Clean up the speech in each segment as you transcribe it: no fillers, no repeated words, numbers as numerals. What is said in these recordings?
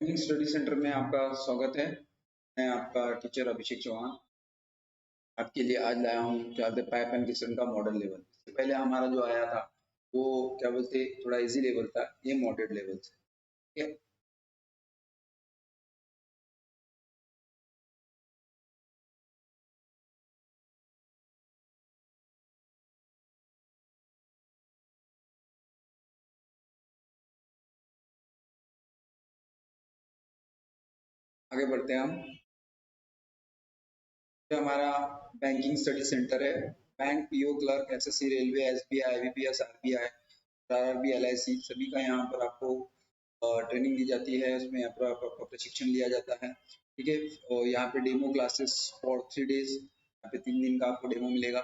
Banking study centre में आपका स्वागत है। मैं आपका टीचर अभिषेक चौहान आपके लिए आज लाया हूँ क्या बोलते पाइप एंड किचन का मॉडल लेवल। इससे पहले हमारा जो आया था वो क्या बोलते थोड़ा इजी लेवल था, ये मॉडरेट लेवल से। ठीक है, आगे बढ़ते हैं हम। जो हमारा बैंकिंग स्टडी सेंटर है, bank, PO clerk, SSC, railway, SBI, IBPS, RBI, RRB, LIC सभी का यहाँ पर आपको ट्रेनिंग दी जाती है। उसमें यहाँ पर आपका प्रशिक्षण लिया जाता है। ठीक है, और यहाँ पे डेमो क्लासेस फॉर 3 days, यहाँ पे 3 दिन का आपको डेमो मिलेगा,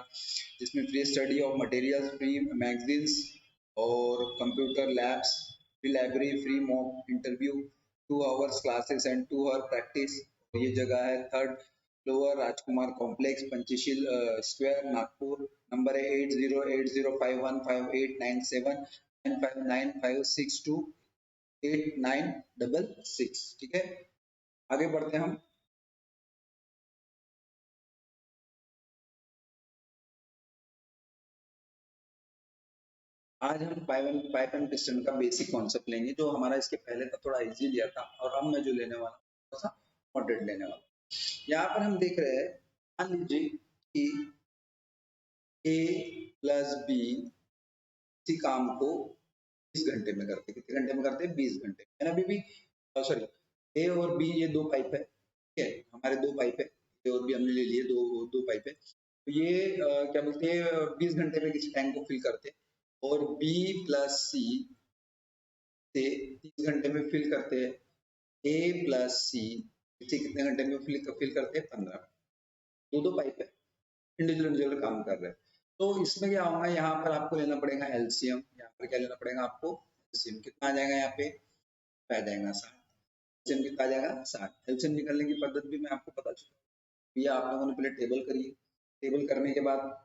जिसमें free study of materials, free magazines और computer labs, free library, free mock interview, 2 hours classes and 2 hour practice. ये जगह है third floor, Rajkumar complex, Panchsheel square, Nagpur. Number है 8080515895962896। ठीक है, आगे बढ़ते हैं हम। आज हम पाइप एंड पिस्टन का बेसिक कॉन्सेप्ट लेंगे, जो हमारा इसके पहले का थोड़ा इजी लिया था, और अब मैं जो लेने वाला हूँ थोड़ा सा मॉडरेट लेने वाला हूँ। यहाँ पर हम देख रहे हैं, मान लीजिए कि ए प्लस बी इसी काम को 20 घंटे में करते, कितने घंटे में करते हैं? 20 घंटे। मैंने अभी भी सॉरी, ए और बी ये 2 पाइप है। ठीक है, हमारे 2 पाइप है, ए और बी हमने ले लिए, दो दो पाइप है। तो ये क्या बोलते हैं 20 घंटे में किसी टैंक को फिल करते हैं। और बी प्लस सी से 30 घंटे में फिल करते हैं। ए प्लस सी इसे कितने घंटे में फिल करते हैं? 15। दो दो पाइप है, इंडिविजुअल इंडिविजुअल काम कर रहे हैं। तो इसमें क्या होगा, यहाँ पर आपको लेना पड़ेगा एलसीएम। यहाँ पर क्या लेना पड़ेगा आपको? एलसीएम कितना आ जाएगा? यहाँ पे आ जाएगा 60। एलसीएम कितना आ जाएगा? 60। एलसीएम निकालने की पद्धति भी मैं आपको बता चुका हूँ। ये आप लोगों ने पहले टेबल करिए। टेबल करने के बाद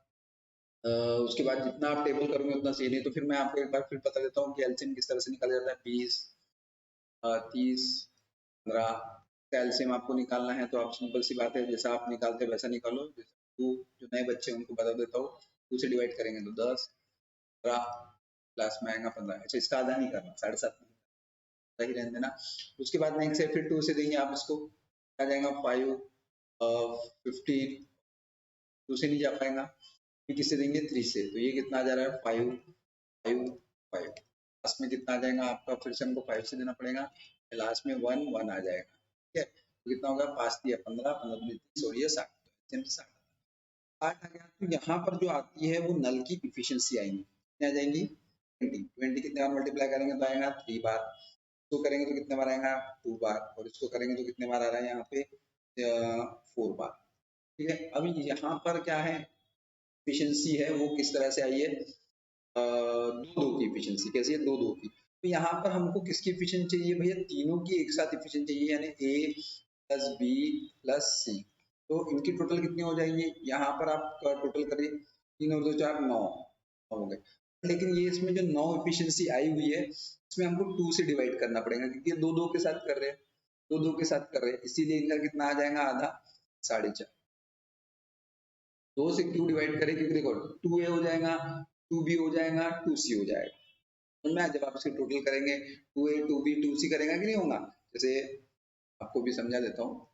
उसके बाद जितना आप टेबल करोगे उतना सही। नहीं तो फिर मैं आपको एक बार फिर बता देता हूँ कि एलसीएम किस तरह से निकाला जाता है। 20, 30, 15 एलसीएम आपको निकालना है, तो आप सिंपल सी बात है, जैसा आप निकालते हैं वैसा निकालो। टू, जो नए बच्चे हैं उनको बता देता हूँ, 2 से डिवाइड करेंगे तो 10, 15 प्लस में आएगा 15। अच्छा, इसका आधा नहीं करना, 7.5 ही रहने देना। उसके बाद नेक्स्ट है, फिर 2 से देंगे आप इसको, आ जाएगा 5, 15। 2 से नहीं जा पाएगा, फिर किससे देंगे? 3 से। तो ये कितना आ जा रहा है? 5, 5, 5। लास्ट में कितना आ जाएगा आपका? फिर से हमको 5 से देना पड़ेगा, लास्ट में 1, 1 आ जाएगा। ठीक है, तो कितना होगा? 5 दिया 15, 15 दूनी 30 और ये 60। 60 आ गया। तो यहाँ पर जो आती है वो नल की इफिशियंसी आएंगी, कितनी आ जाएंगी? 20। 20 कितने बार मल्टीप्लाई करेंगे तो आएगा 3 बार। इसको करेंगे तो कितने बार आएगा? 2 बार। और इसको करेंगे तो कितने बार आ रहा है यहाँ पे? 4 बार। ठीक है, अभी यहाँ पर क्या है, इफिशियंसी है वो किस तरह से आई है? दो दो की इफिशियंसी। कैसी है? दो दो की। तो यहाँ पर हमको किसकी इफिशियंसी चाहिए भैया? तीनों की एक साथ इफिशियंसी चाहिए, यानी ए प्लस बी प्लस सी। तो इनकी टोटल कितनी हो जाएंगी? यहाँ पर आप टोटल करिए, 3 और 2 4, 9 हो गए। लेकिन ये इसमें जो 9 एफिशिएंसी आई हुई है, इसमें हमको 2 से डिवाइड करना पड़ेगा, क्योंकि ये दो दो के साथ कर रहे हैं, दो दो के साथ कर रहे हैं, इसीलिए इनका कितना आ जाएगा? आधा, 4.5। 2 से क्यों डिवाइड करें? क्योंकि देखो 2a हो जाएगा, 2b हो जाएगा, 2c हो जाएगा। समझ में? जब आप इसके टोटल करेंगे 2a 2b 2c करेगा कि नहीं होगा? जैसे आपको भी समझा देता हूँ।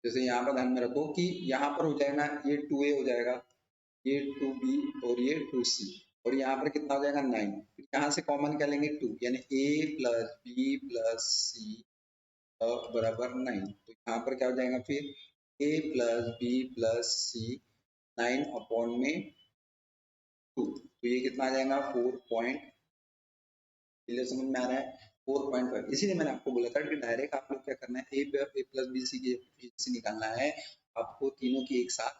जैसे यहाँ पर ध्यान में रखो कि यहाँ पर हो जाएगा ये 2a हो जाएगा, ये 2b और ये 2c, और यहाँ पर कितना हो जाएगा? 9। यहाँ से कॉमन क्या लेंगे? 2, यानी a प्लस बी प्लस सी बराबर 9। तो यहाँ पर क्या हो जाएगा फिर? a plus B plus C 9 upon में 2। तो ये कितना आ जाएगा? 4 क्लियर? समझ में आ रहा है? 4.5। इसीलिए मैंने आपको बोला था कि डायरेक्ट आप लोग क्या करना है, ए प्लस बी सी की एफिशिएंसी निकालना है आपको, तीनों की एक साथ।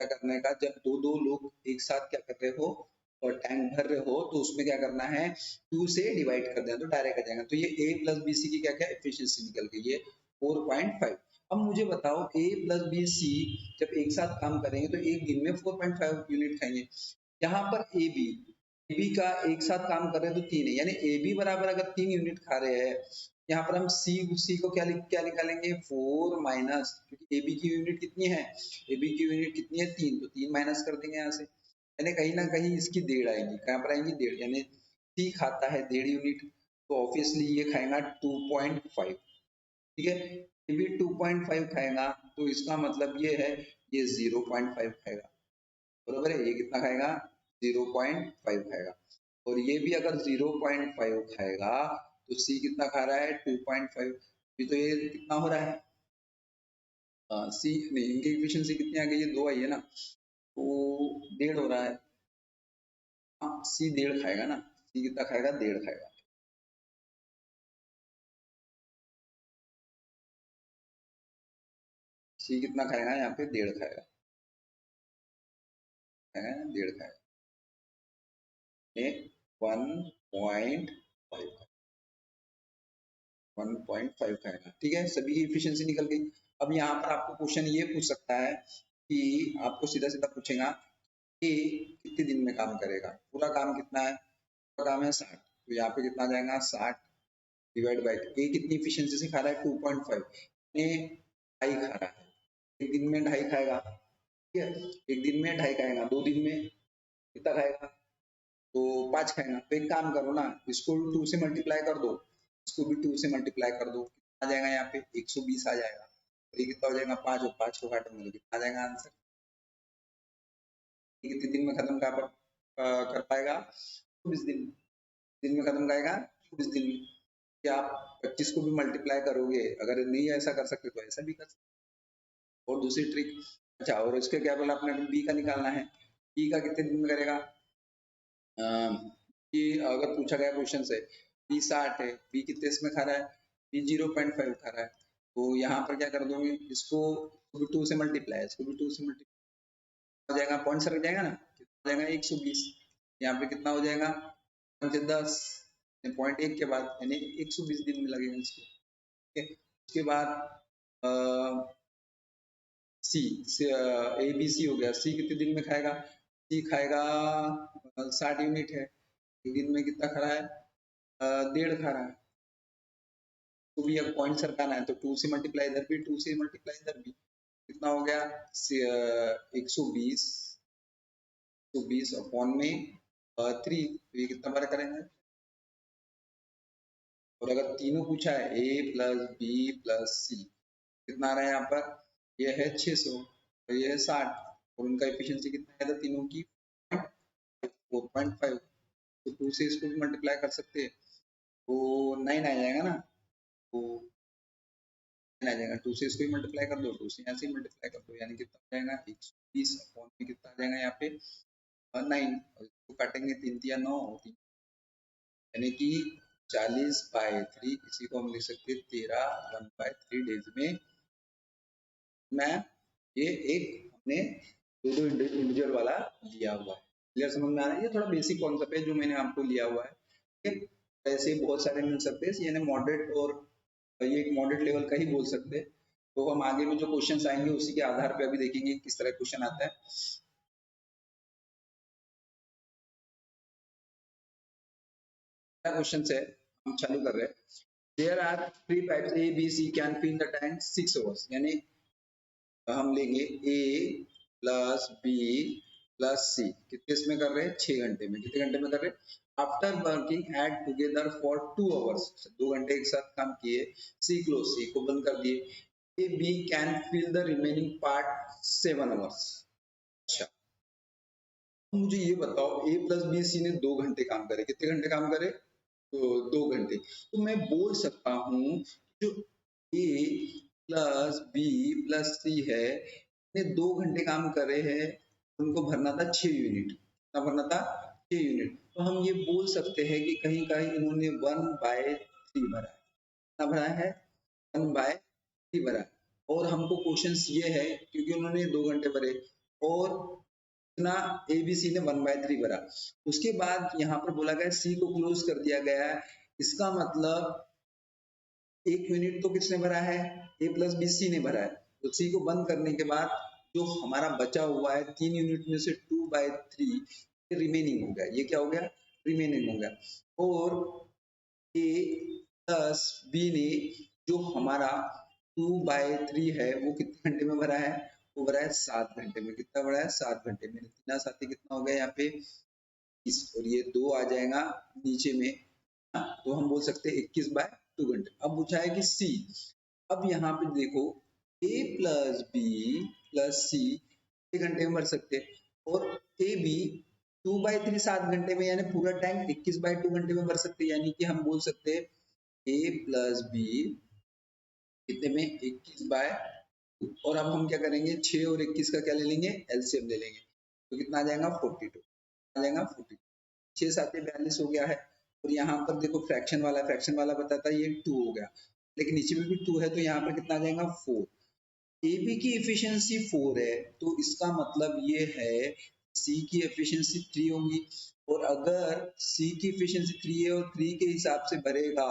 क्या करने का, जब दो दो लोग एक साथ क्या कर रहे हो और टैंक भर रहे हो, तो उसमें क्या करना है? 2 से डिवाइड कर देना तो डायरेक्ट आ जाएगा। तो ये ए प्लस बी सी की क्या क्या एफिशिएंसी निकल गई है? 4.5। अब मुझे बताओ A प्लस बी सी जब एक साथ काम करेंगे तो एक दिन में 4.5 यूनिट खाएंगे। यहाँ पर ए बी का एक साथ काम कर रहे हैं तो 3 है, यानी ए बी बराबर अगर 3 यूनिट खा रहे हैं, यहाँ पर हम सी को क्या निकालेंगे 4 माइनस, क्योंकि ए बी की यूनिट कितनी है, ए बी की यूनिट कितनी है 3, तो 3 माइनस कर देंगे यहाँ से, यानी कहीं ना कहीं इसकी 1.5 आएगी। कहाँ पर आएंगी 1.5, यानी सी खाता है 1.5 यूनिट, तो ऑब्वियसली ये खाएगा 2.5। ठीक है, ये भी 2.5 खाएगा, तो इसका मतलब ये है ये 0.5 खाएगा, बरोबर है, ये कितना खाएगा 0.5 खाएगा। और ये भी अगर 0.5 खाएगा तो सी कितना खा रहा है 2.5, भी तो ये कितना हो रहा है सी नहीं, इनकी एफिशिएंसी कितनी आ गई है 2 आई है ना, तो 1.5 हो रहा है। हाँ सी 1.5 खाएगा ना, सी कितना खाएगा 1.5 खाएगा। सी कितना खाएगा यहाँ पे 1.5 खाएगा, 1.5 खाएगा, 1.5 खाएगा। ठीक है, सभी की एफिशिएंसी निकल गई। अब यहाँ पर आपको क्वेश्चन ये पूछ सकता है कि आपको सीधा सीधा पूछेगा कि कितने दिन में काम करेगा, पूरा काम कितना है, पूरा काम है 60, तो यहाँ पे कितना आ जाएगा 60 डिवाइड बाई ए कितनी एफिशिएंसी से खा रहा है 2.5, ये 2.5 खा रहा है, एक दिन में 2.5 खाएगा। ठीक है, एक दिन में 2.5 खाएगा, 2 दिन में कितना खाएगा तो 5 खाएगा। तो एक काम करो ना, इसको 2 से मल्टीप्लाई कर दो, इसको भी 2 से मल्टीप्लाई कर दो, कितना आ जाएगा यहाँ पे 120 आ जाएगा। तो ये कितना हो जाएगा 5 और 5 को काटेंगे तो कितना आ जाएगा आंसर, कितने दिन में खत्म कर पाएगा 24 दिन में खत्म करेगा 24 दिन में। क्या आप 25 को भी मल्टीप्लाई करोगे, अगर नहीं ऐसा कर सकते तो ऐसा भी कर सकते। और दूसरी ट्रिक, अच्छा और इसके क्या बोला आपने बी का निकालना है, बी का कितने दिन में करेगा, कि अगर पूछा गया क्वेश्चन से बी 60 है, बी कितने इसमें खा रहा है, बी 0.5 खा रहा है, तो यहाँ पर क्या कर दोगे, इसको भी 2 से मल्टीप्लाई, इसको भी 2 से मल्टीप्लाई हो जाएगा, पॉइंट सर जाएगा ना, कितना हो जाएगा 120, यहाँ पे कितना हो जाएगा 10 पॉइंट 1 के बाद, यानी 120 दिन में लगेगा इसको। ठीक है, उसके बाद सी ए बी सी हो गया, सी कितने दिन में खाएगा, सी खाएगा 60 यूनिट है, एक दिन में कितना खा रहा है 1.5 खा रहा है, तो भी अब पॉइंट सरकाना है तो 2 से मल्टीप्लाई इधर भी, 2 से मल्टीप्लाई इधर भी, कितना हो गया 120 अपॉन में 3, तो ये कितना बार करेंगे। और अगर तीनों पूछा है a plus B plus C, कितना आ रहा है यहाँ पर, ये है 600 और ये है 60, और उनका एफिशिएंसी कितना है तो तीनों की 4.5, तो 2 से इसको भी मल्टीप्लाई कर सकते हैं तो 9 आ जाएगा ना, तो 9 आ जाएगा, 2 से इसको भी मल्टीप्लाई कर दो, 2 से यहाँ से मल्टीप्लाई कर दो, यानी कितना आ जाएगा 120 अपॉन में कितना आ जाएगा यहाँ पे 9, और इसको काटेंगे 3 या 9, यानी कि 40/3, इसी को हम लिख सकते हैं 13 1/3 डेज में मैं ये एक हमने दो इंडिविजुअल वाला लिया हुआ है। क्लियर समझ में आ रहा है, ये थोड़ा बेसिक कॉन्सेप्ट है जो मैंने आपको लिया हुआ है। ठीक है, ऐसे बहुत सारे मिल सकते हैं, यानी मॉडरेट, और ये एक मॉडरेट लेवल का ही बोल सकते हैं। तो हम आगे में जो क्वेश्चन आएंगे उसी के आधार पे अभी देखेंगे किस तरह क्वेश्चन आता है। क्वेश्चन है हम चालू कर रहे हैं, there are 3 pipes A B C can fill the tank 6 hours, यानी हम लेंगे A plus B plus C, कितने इसमें कर रहे हैं 6 घंटे में, कितने घंटे में कर रहे हैं, after working at together for 2 hours, 2 घंटे एक साथ काम किए, सी क्लोज, सी को बंद कर दिए, A B can fill the remaining part 7 hours. अच्छा मुझे ये बताओ ए प्लस बी सी ने 2 घंटे काम करे, कितने घंटे काम करे तो 2 घंटे, तो मैं बोल सकता हूँ जो ए प्लस बी प्लस सी है ने 2 घंटे काम करे हैं, उनको भरना था 6 यूनिट, कितना भरना था 6 यूनिट, तो हम ये बोल सकते हैं कि कहीं कहीं इन्होंने 1/3 भरा है, कितना भरा है 1/3 भरा है, और हमको क्वेश्चन ये है क्योंकि उन्होंने 2 घंटे भरे और इतना ए बी सी ने 1/3 भरा, उसके बाद यहाँ पर बोला गया सी को क्लोज कर दिया गया है, इसका मतलब 1 यूनिट तो किसने भरा है, ए प्लस बी सी ने भरा है। तो सी को बंद करने के बाद जो हमारा बचा हुआ है 3 यूनिट में से 2/3 रिमेनिंग हो गया। ये क्या हो गया, रिमेनिंग हो गया। और ए प्लस बी ने जो हमारा 2/3 है वो कितने घंटे में भरा है, वो भरा है 7 घंटे में। कितना भरा है, 7 घंटे में। तीना साथी कितना हो गया यहाँ पे, और ये 2 आ जाएगा नीचे में, तो हम बोल सकते हैं 21/2 घंटे। अब पूछा है कि सी, अब यहाँ पे देखो ए प्लस बी प्लस सी 1 घंटे में भर सकते हैं, और ए बी 2/3 7 घंटे में, यानी पूरा टैंक 21/2 घंटे में भर सकते हैं। यानी कि हम बोल सकते हैं ए प्लस बी कितने में, 21/2। और अब हम क्या करेंगे, 6 और 21 का क्या ले लेंगे, एलसीएम ले लेंगे। तो कितना आ जाएगा, 42 आ जाएगा। 42 6 7 42 हो गया है। और यहाँ पर देखो फ्रैक्शन वाला, फ्रैक्शन वाला बताता है ये 2 हो गया, लेकिन नीचे में भी 2 है, तो यहाँ पर कितना आ जाएगा, 4। ए बी की एफिशिएंसी 4 है, तो इसका मतलब ये है सी की एफिशिएंसी 3 होगी। और अगर सी की एफिशिएंसी 3 है और 3 के हिसाब से भरेगा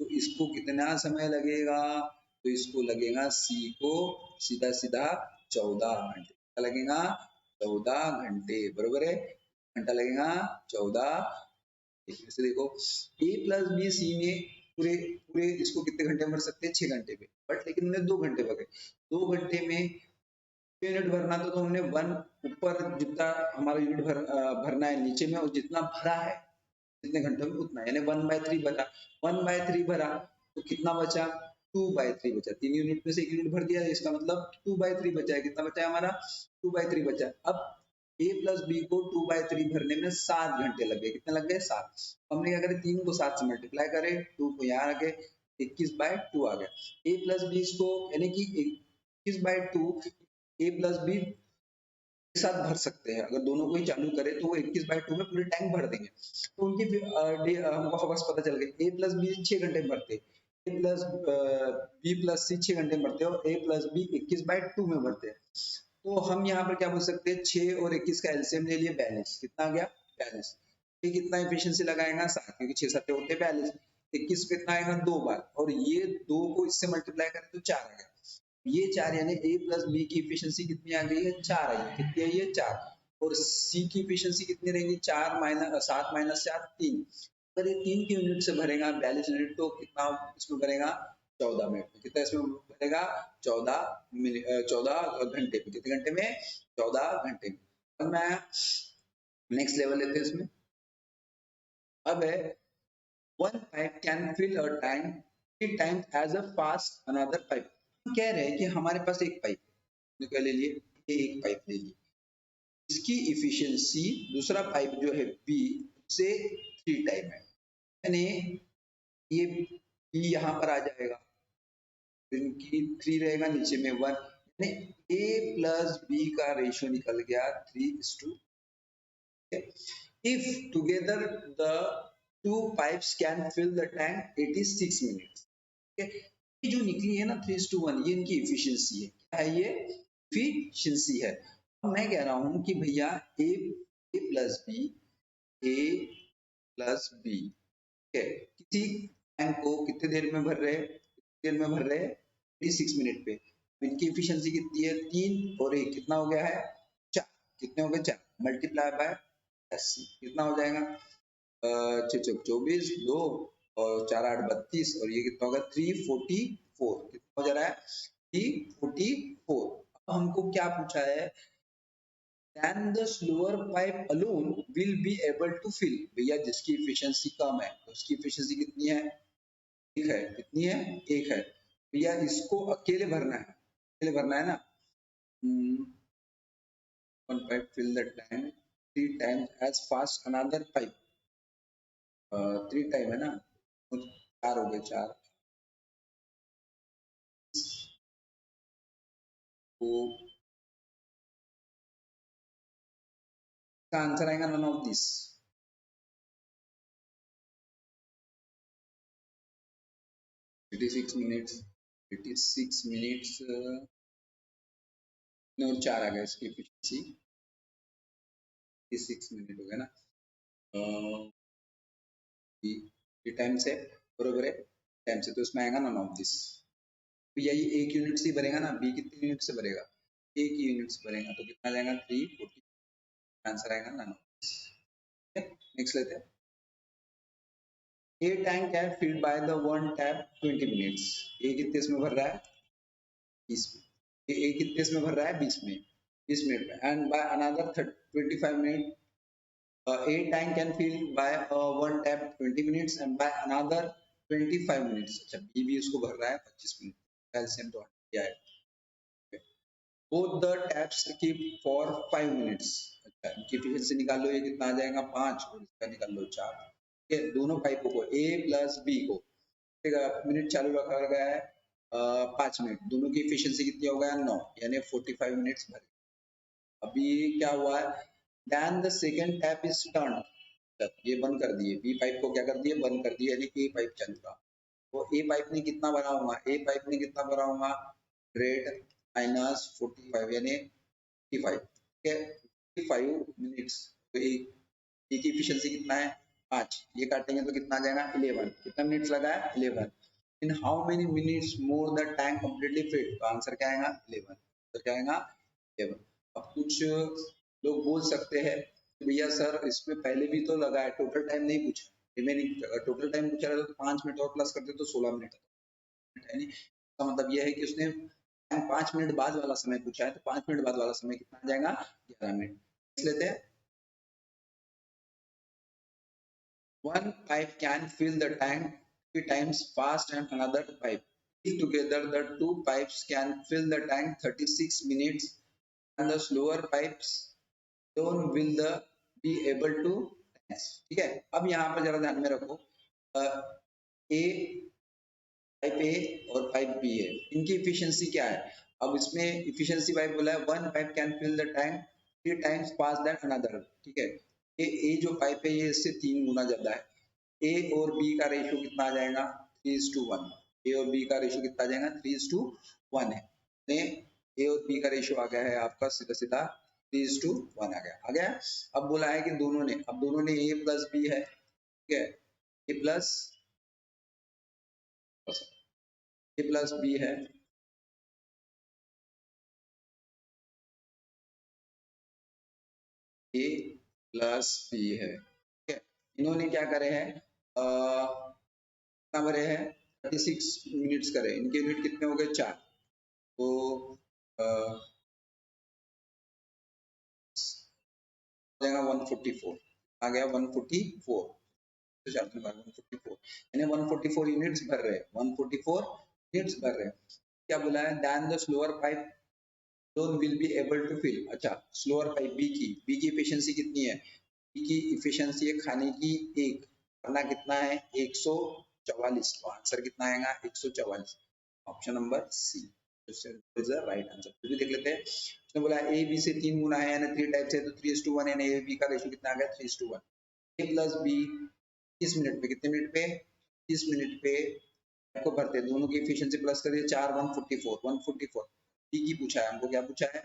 तो इसको कितना समय लगेगा, तो इसको लगेगा सी को सीधा सीधा 14 घंटे। क्या लगेगा, 14 घंटे, बरोबर है, घंटा लगेगा 14। से देखो ए प्लस बी सी में पूरे पूरे इसको कितने घंटे में भर सकते हैं, 6 घंटे में, बट लेकिन उन्हें 2 घंटे भरे। 2 घंटे में यूनिट भरना था, तो हमने वन ऊपर जितना हमारा यूनिट भरना है नीचे में, और जितना भरा है जितने घंटों में उतना, यानी 1/3 बचा। 1/3 भरा तो कितना बचा, 2/3 बचा। 3 यूनिट में से 1 यूनिट भर दिया, इसका मतलब 2/3 बचा है। कितना बचा है हमारा, 2/3 बचा। अब ए प्लस बी को 2/3 भरने में 7 घंटे लग गए। कितने लग गए, 7। हमने क्या करें, 3 को 7 से मल्टीप्लाई करें, 2 को यहाँ रखे, 21/2 आ गया। ए प्लस बी को यानी कि 21/2 ए प्लस बी एक साथ भर सकते हैं। अगर दोनों को ही चालू करें तो वो 21/2 में पूरे टैंक भर देंगे। तो उनकी हमको हवस पता चल गई। ए प्लस बी 6 घंटे में भरते, ए प्लस बी प्लस सी 6 घंटे में भरते, और ए प्लस बी 21/2 में भरते हैं। तो हम यहाँ पर क्या बोल सकते हैं, 6 और 21 का एलसीएम ले लिए, 42। कितना आ गया, 42। ये कितना एफिशिएंसी लगाएगा, 7, क्योंकि 6 7 होते 42। 21 कितना आएगा, 2 बार, और ये 2 को इससे मल्टीप्लाई करें तो 4 आ गया। ये 4 यानी ए प्लस बी की एफिशिएंसी कितनी आ गई है, 4 आई है। कितनी आई है, 4। और सी की एफिशिएंसी कितनी रहेगी, 4 माइनस 7 माइनस 4 3। अगर ये 3 के यूनिट से भरेगा 42 यूनिट, तो कितना इसमें भरेगा, 14 मिनट में। कितना इसमें भरेगा, 14 घंटे में। कितने घंटे में, 14 घंटे में। अब मैं नेक्स्ट लेवल लेते हैं इसमें। अब है one pipe can fill a tank 3 times as a fast another pipe। हम कह रहे हैं कि हमारे पास एक पाइप, क्या ले लिए, ये एक पाइप ले लिए, इसकी इफिशियंसी दूसरा पाइप जो है बी से 3 टाइम है। यानी ये बी यहाँ पर आ जाएगा, इनकी 3 रहेगा, नीचे में 1, यानी ए प्लस बी का रेशियो निकल गया 3:2। If together the two pipes can fill the tank 86 minutes। ये जो निकली है ना 3:1, ये इनकी एफिशिएंसी है। क्या है ये, एफिशिएंसी है। अब मैं कह रहा हूं कि भैया ए प्लस बी, ए प्लस बी, किसी टैंक को कितने देर में भर रहे हैं, कितनी देर में भर रहे हैं, 36 मिनट पे। इनकी एफिशिएंसी कितनी है, 3 और 1 कितना हो गया है, 4। कितने हो गए, 4 मल्टीप्लाई बाय 80 कितना हो जाएगा, 6 24 2 और 4 8 32, और ये कितना होगा 344। कितना हो जा रहा है, 344। अब हमको क्या पूछा है, then the slower pipe alone will be able to fill। भैया जिसकी एफिशिएंसी कम है तो उसकी एफिशिएंसी कितनी है, 1 है। कितनी है, 1 है। भैया इसको अकेले भरना है, अकेले भरना है ना। one pipe fill the tank 3 times as fast another pipe। 3 time है ना, 4 हो गए, 4 तो इसका आंसर आएगा none of this. 86 minutes, 86 minutes और 4 आ गया इसकी एफिशिएंसी, 86 मिनट हो गया ना, 3 टाइम्स है, बरोबर है। टाइम से, तो इसमें आएगा नन ऑफ दिस। तो यही एक यूनिट से भरेगा ना, बी कितने यूनिट से भरेगा, एक ही यूनिट से भरेगा, तो कितना जाएगा 340, आंसर आएगा नन ऑफ दिस। नेक्स्ट लेते हैं, a tank can filled by the one tap 20 minutes. A कितने इसमें भर रहा है 20 में, ए कितने इसमें भर रहा है 20 में, 20 मिनट में, and by another 25 minute a tank can fill by one tap 20 minutes and by another 25 minutes। अच्छा b भी उसको भर रहा है 25 मिनट, कैल्शियम तो क्या है, both the taps keep for 5 minutes। अच्छा इनकी एफिशिएंसी निकाल लो, ये कितना आ जाएगा 5 और इसका निकाल लो 4। ठीक है, दोनों पाइपों को a प्लस b को मिनट चालू रखा गया है 5 मिनट, दोनों की एफिशिएंसी कितनी हो गया 9, यानी 45 मिनट्स भरे। अभी क्या हुआ है, then the second tap is turned, ये बंद कर दिए, बी पाइप को क्या कर दिए बंद कर दिए, यानी ए पाइप चल रहा, तो ए पाइप ने कितना भरा होगा, ए पाइप ने कितना भरा होगा 100 माइनस 45 यानी 55, ठीक है 55 मिनट्स, तो ए की एफिशिएंसी कितना है 5, ये काटेंगे तो कितना आ जाएगा 11, कितना मिनट्स लगा है 11, इन how many minutes more the tank completely filled, तो आंसर क्या आएगा 11, आंसर क्या आएगा 11। अब कुछ लोग बोल सकते हैं भैया सर इसमें पहले भी तो लगा है, टोटल टाइम नहीं पूछा, रिमेनिंग टोटल टाइम पूछा रहा तो 5 मिनट और प्लस करते तो 16 मिनट यानी इसका मतलब यह है कि उसने 5 मिनट बाद वाला समय पूछा है, तो 5 मिनट बाद वाला समय कितना आ जाएगा 11 मिनट। इस लेते हैं, one pipe can fill the tank 3 times fast and another pipe, if together the two pipes can fill the tank 36 minutes and the slower pipes don't will the be able to dance। ठीक है, अब यहाँ पर जरा ध्यान में रखो, ए pipe ए और पाइप बी है, इनकी एफिशिएंसी क्या है, अब इसमें एफिशिएंसी पाइप बोला है one pipe can fill the tank 3 times fast than another. ठीक है, ए जो पाइप है ये इससे 3 गुना ज्यादा है, ए और बी का रेशियो कितना आ जाएगा 3:1, ए और बी का रेशियो कितना आ जाएगा 3:1 है, ए और बी का रेशियो आ गया है आपका सीधा सीधा 3:1 आ गया। अब बोला है कि दोनों ने ए प्लस बी है, ठीक है ए प्लस बी है, ए प्लस बी है, ठीक है, इन्होंने क्या करे हैं कितना भरे हैं 36 मिनट्स करे, इनके यूनिट कितने हो गए 4, तो जाएगा 144 आ गया 144, तो 144 यानी 144 यूनिट्स भर रहे हैं, 144 यूनिट्स भर रहे हैं। क्या बोला है than the slower pipe don't will be able to fill। अच्छा स्लोअर पाइप बी की एफिशिएंसी कितनी है, बी की एफिशिएंसी है खाने की 1, करना कितना है 144, तो आंसर कितना आएगा 144, option number C is the right answer. फिर भी देख लेते हैं, उसने बोला ए बी से 3 गुना है यानी 3 टाइप से, तो 3:1 यानी ए बी का रेशियो कितना आ गया 3:1, ए प्लस बी 30 मिनट पे, कितने मिनट पे 30 मिनट पे को भरते हैं, दोनों की एफिशिएंसी प्लस करिए 4 144 बी की पूछा है हमको, क्या पूछा है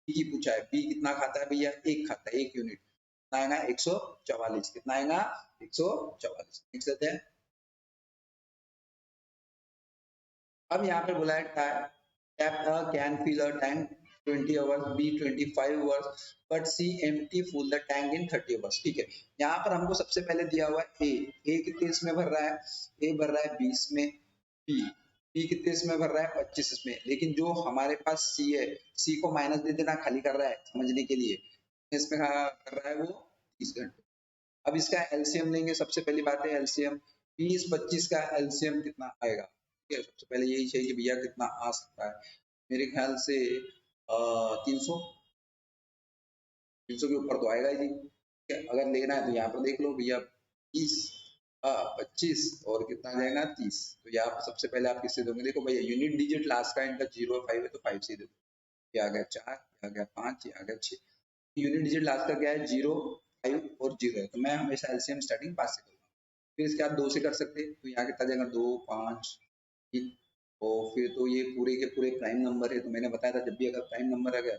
बी की पूछा है, बी कितना खाता है भैया 1 खाता है 1 यूनिट, कितना आएगा 144, कितना आएगा 144। लिख लेते हैं, अब यहाँ पे बोला है tap can fill a tank 20 hours, B 25 hours but C empty full the tank in 30 hours. ठीक है, यहाँ पर हमको सबसे पहले दिया हुआ है ए कितने इसमें भर रहा है, ए भर रहा है 20 में, बी कितने इसमें भर रहा है 25 इसमें, लेकिन जो हमारे पास सी है, सी को माइनस दे देना खाली कर रहा है समझने के लिए, इसमें कर रहा है वो 30 घंटे। अब इसका एलसीएम लेंगे, सबसे पहली बात है एलसीएम 20-25 का एलसीएम कितना आएगा, ठीक है, सबसे पहले यही चाहिए कि भैया कितना आ सकता है, मेरे ख्याल से 300 के ऊपर तो आएगा ही नहीं, ठीक है, अगर लेना है तो यहाँ पर देख लो भैया 20 25 और कितना आ जाएगा 30, तो यहाँ पर सबसे पहले आप किससे दोगे, देखो भैया यूनिट डिजिट लास्ट का इनका 0 5 है तो 5 से दो, ये आ गया 4, ये आ गया 5, ये आ गया 6, यूनिट डिजिट लास्ट का क्या है 0 5 और 0 है, तो मैं हमेशा एलसीएम स्टार्टिंग 5 से करूंगा, फिर इसके बाद 2 से कर सकते हैं, तो यहाँ कितना जाएगा 2 5 3, और फिर तो ये पूरे के पूरे प्राइम नंबर है, तो मैंने बताया था जब भी अगर प्राइम नंबर आ गया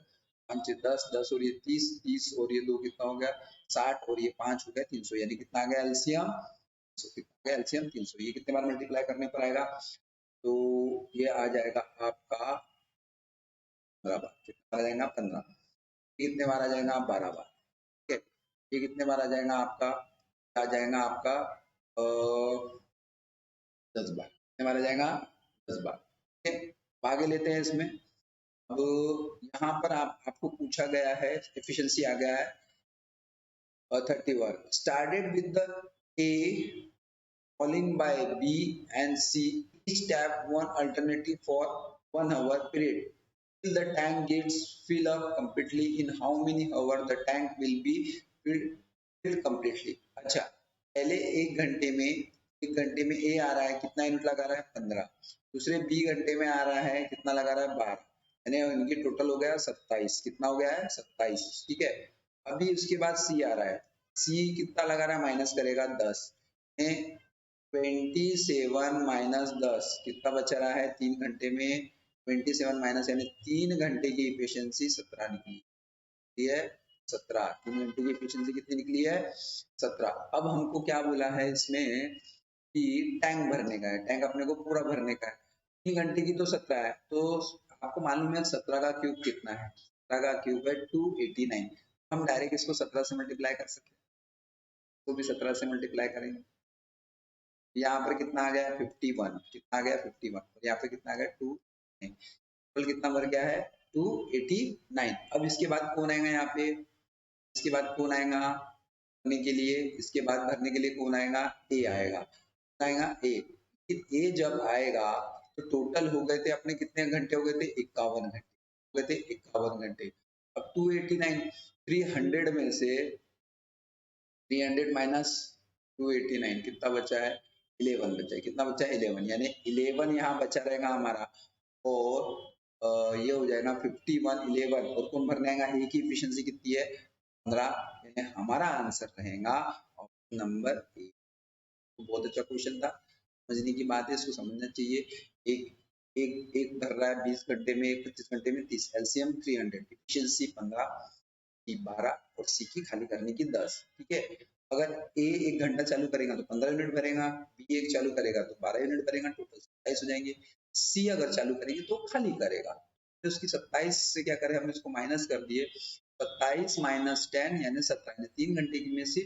5 10 10 और ये 30 30 और ये 2 कितना हो गया 60 और ये 5 हो गया 300, यानी कितना आ गया एलसीएम एलसीएम 300, ये कितने बार मल्टीप्लाई करने पर आएगा, तो ये आ जाएगा आपका 15 बार। कितना आ जाएगा 15, कितने बार आ जाएगा 12 बार। ठीक है, ये कितने बार आ जाएगा आपका, आ जाएगा आपका 10 बार। कितने बार आ जाएगा 10 बार। ठीक है, आगे लेते हैं इसमें। अब यहाँ पर आपको पूछा गया है, एफिशिएंसी आ गया है 30 work started with the A following by B and C, each tap one alternative for 1 hour period till the tank gets fill up completely. In how many hour the tank will be filled completely? अच्छा, पहले एक घंटे में A आ रहा है, कितना unit लगा रहा है 15, दूसरे B घंटे में आ रहा है, कितना लगा रहा है 12, यानी इनकी टोटल हो गया 27। कितना हो गया है 27। ठीक है, अभी उसके बाद C आ रहा है, C कितना लगा रहा है, माइनस करेगा 10, 27 माइनस 10 कितना बचा रहा है, 3 घंटे में 27 माइनस, यानी 3 घंटे की एफिशिएंसी 17 निकली है। 17, 3 घंटे की एफिशिएंसी कितनी निकली है 17। अब हमको क्या बोला है इसमें कि टैंक भरने का है, टैंक अपने को पूरा भरने का है। 3 घंटे की तो 17 है, तो आपको मालूम है 17 का क्यूब कितना है, 17 का क्यूब है 289। हम डायरेक्ट इसको 17 से मल्टीप्लाई कर सकते हैं, तो भी 17 से मल्टीप्लाई करेंगे। यहाँ पर कितना आ गया 51, कितना आ गया 51, और यहाँ पे कितना आ गया 2, टोटल कितना भर गया है 289। अब इसके बाद कौन आएगा यहाँ पे, इसके बाद कौन आएगा भरने के लिए, इसके बाद भरने के लिए कौन आएगा, ए आएगा, आएगा ए। ए जब आएगा तो टोटल हो गए थे अपने कितने घंटे हो गए थे 51 घंटे हो गए थे 51 घंटे। अब 289, 300 में से 300 माइनस 289 कितना बचा है 11 बचा है। कितना बचा है 11, यानी 11 यहाँ बचा रहेगा हमारा, और ये हो जाएगा 51 11, और कौन भरने आएगा, ए की एफिशिएंसी कितनी है 15, यानी हमारा आंसर रहेगा ऑप्शन नंबर ए। बहुत अच्छा क्वेश्चन था, समझने की बात है, इसको समझना चाहिए। एक एक एक भर रहा है 20 घंटे में, एक 25 घंटे में 30, एलसीएम 300, एफिशिएंसी 15 की 12 और सी की खाली करने की 10। ठीक है, अगर ए 1 घंटा चालू करेगा तो 15 यूनिट भरेगा, बी 1 चालू करेगा तो 12 यूनिट भरेगा, टोटल 27 हो जाएंगे। सी अगर चालू करेगी तो खाली करेगा, तो उसकी 27 से क्या करें, हम इसको माइनस कर दिए, 27 माइनस 10 यानी 17, 3 घंटे की में से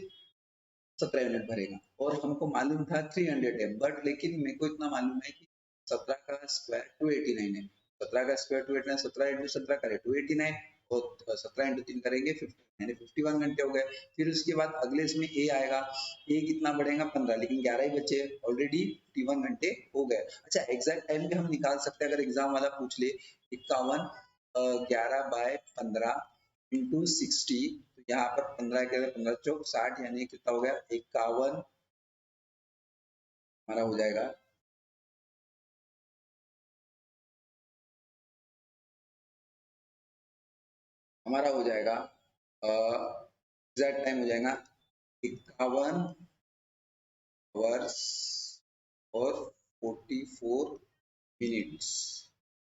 17 यूनिट भरेगा। और हमको मालूम था 300 है, बट लेकिन मेरे को इतना मालूम है कि 17 का स्क्वायर 289 है, 17 का स्क्वायर 289, 17 इंटू 17 करे 289, और 17 इंटू 3 करेंगे 50, यानी 51 घंटे हो गए। फिर उसके बाद अगले इसमें ए आएगा, ए कितना बढ़ेगा 15, लेकिन 11 ही बचे, ऑलरेडी 51 घंटे हो गए। अच्छा, एग्जैक्ट टाइम भी हम निकाल सकते हैं, अगर एग्जाम वाला पूछ ले 51 11 बाय 15 इंटू 60, तो यहाँ पर 15 के 15 चौक 60, यानी कितना हो गया 51, हमारा हो जाएगा एग्जैक्ट टाइम हो जाएगा 51 आवर्स और 44 मिनट्स,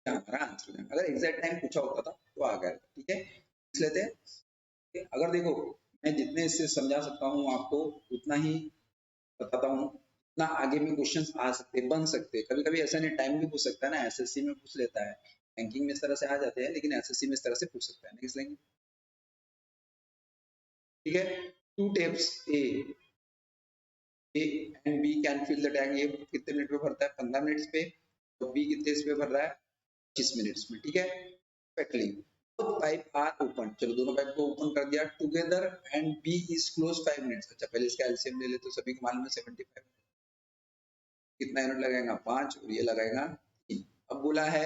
हमारा आंसर हो जाएगा। अगर एग्जैक्ट टाइम पूछा होता था तो आ गया। ठीक है, पूछ लेते हैं। अगर देखो, मैं जितने इससे समझा सकता हूँ आपको उतना ही बताता हूँ, ना आगे में क्वेश्चंस आ सकते बन सकते, कभी कभी ऐसा नहीं, टाइम भी पूछ सकता है ना, एसएससी में पूछ लेता है, बैंकिंग में इस तरह से आ जाते हैं, लेकिन एसएससी में इस तरह से पूछ सकता है, नेक्स्ट लाइन। ठीक है, 2 taps A and B can fill the tank, ये कितने मिनट में भरता है 15 मिनट्स पे, तो बी कितने इस पे भर रहा है 25 मिनट्स में। ठीक है, परफेक्टली पाइप आर ओपन, चलो दोनों पाइप को ओपन कर दिया together and B is close 5 minutes. अच्छा, पहले इसका एलसीएम ले ले, तो सभी को मालूम है 75, कितना यूनिट लगाएगा 5, और ये लगाएगा 3। अब बोला है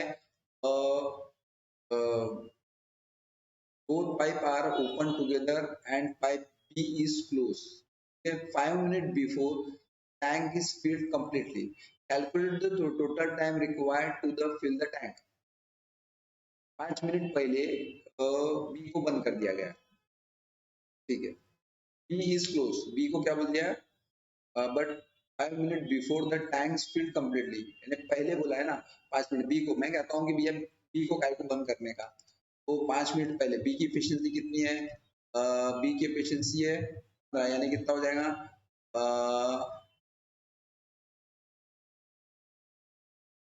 both pipe are open together and pipe B is closed. Okay, 5 minutes before tank is filled completely. Calculate the total time required to the fill the tank. 5 minute पहले बी को बंद कर दिया गया। ठीक है, बी इज क्लोज, बी को क्या बोल दिया, but 5 minute before the tank field completely, यानी पहले बोला है ना 5 मिनट, बी को मैं कहता हूँ कि भैया बी को काय को बंद करने का, तो 5 मिनट पहले। बी की एफिशिएंसी कितनी है, बी की एफिशिएंसी है यानी कितना हो जाएगा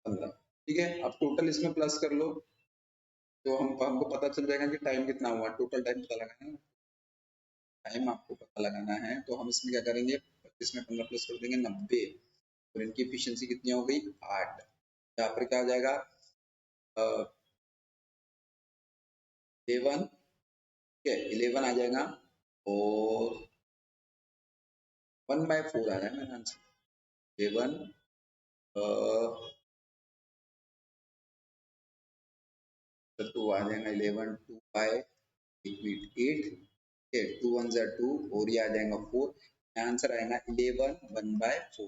15। ठीक है, अब टोटल इसमें प्लस कर लो तो हमको पता चल जाएगा कि टाइम कितना हुआ, टोटल टाइम पता लगाना है, टाइम आपको पता लगाना है। तो हम इसमें क्या करेंगे, 25 में 15 प्लस कर देंगे 90, और इनकी एफिशिएंसी कितनी हो गई 8। यहाँ पर क्या हो जाएगा 11, ठीक है 11 आ जाएगा, और 1/4 आ जाएगा मेरा आंसर, 11 2 आ जाएगा, 11 2 बाय 8, 2 1 जा 2, और ये आ जाएगा 4, आंसर आएगा 11 1/4।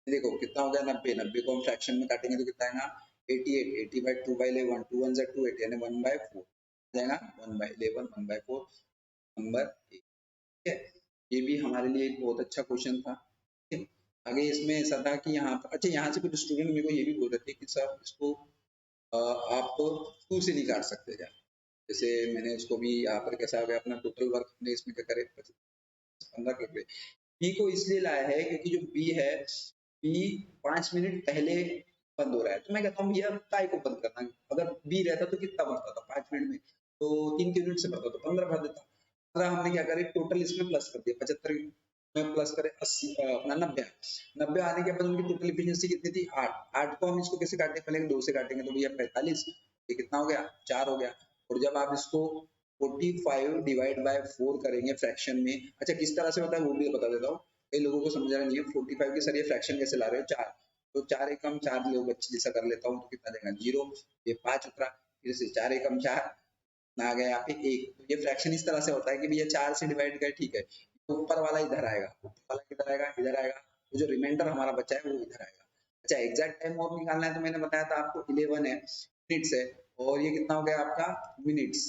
देखो कितना हो गया 90, 90 को हम फ्रैक्शन में काटेंगे तो कितना आएगा 88, 80/2/11, 2 1 जा 2 8 यानी 1/4 जाएगा, 1/11 1/4 नंबर 1। ठीक है, ये भी हमारे लिए एक बहुत अच्छा क्वेश्चन था। ठीक है, आगे इसमें ऐसा था कि यहाँ पर, अच्छा यहाँ से कुछ स्टूडेंट मेरे को ये भी बोल रहे थे कि सर इसको आप 2 से नहीं काट सकते क्या, जैसे मैंने इसको भी यहाँ पर कैसा हो गया अपना टोटल वर्क ने इसमें क्या करे 15 कर दे। बी को इसलिए लाया है क्योंकि जो बी है, बी 5 मिनट पहले बंद हो रहा है, तो मैं कहता हूँ भैया काय को बंद करना, अगर बी रहता तो कितना बढ़ता था 5 मिनट में, तो 3 के यूनिट से बढ़ता तो 15 भर देता। 15 हमने क्या करे टोटल इसमें प्लस कर दिया, 75 में प्लस करे 80 अपना 90, 90 आने के बाद उनकी टोटल एफिशिएंसी कितनी थी 8, 8 को हम इसको कैसे काटेंगे, पहले 2 से काटेंगे तो भैया 45, ये कितना हो गया 4 हो गया, और जब आप इसको 45 डिवाइड बाय 4 करेंगे फ्रैक्शन में, अच्छा किस तरह से होता है वो भी बता देता हूँ, कई लोगों को समझ नहीं है 45 के सर ये फ्रैक्शन कैसे ला रहे हो 4, तो 4 एकम 4 लोग अच्छी जैसा कर लेता हूँ तो कितना देगा 0, ये 5 उतरा, फिर से 4 एकम 4 आ गया यहाँ पे 1, तो ये फ्रैक्शन इस तरह से होता है कि भैया 4 से डिवाइड कर, ठीक है तो ऊपर वाला इधर आएगा, ऊपर वाला किधर आएगा इधर आएगा, तो जो रिमाइंडर हमारा बचा है वो इधर आएगा। अच्छा एग्जैक्ट टाइम और निकालना है तो मैंने बताया था आपको 11 है मिनट्स है, और ये कितना हो गया आपका मिनट्स,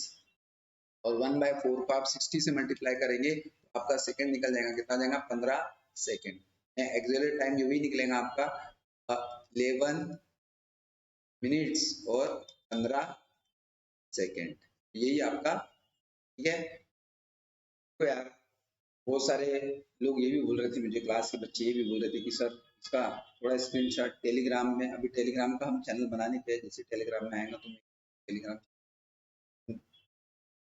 और 1/4 को आप 60 से मल्टीप्लाई करेंगे तो आपका सेकंड निकल जाएगा, कितना जाएगा 15 सेकंड। एक्चुअल टाइम ये भी निकलेगा आपका 11 मिनट्स और 15 सेकंड, यही आपका। ठीक है, तो यार बहुत सारे लोग ये भी बोल रहे थे, मुझे क्लास के बच्चे ये भी बोल रहे थे कि सर इसका थोड़ा स्क्रीनशॉट टेलीग्राम में, अभी टेलीग्राम का हम चैनल बनाने पे, जैसे टेलीग्राम में आएगा तो मैं टेलीग्राम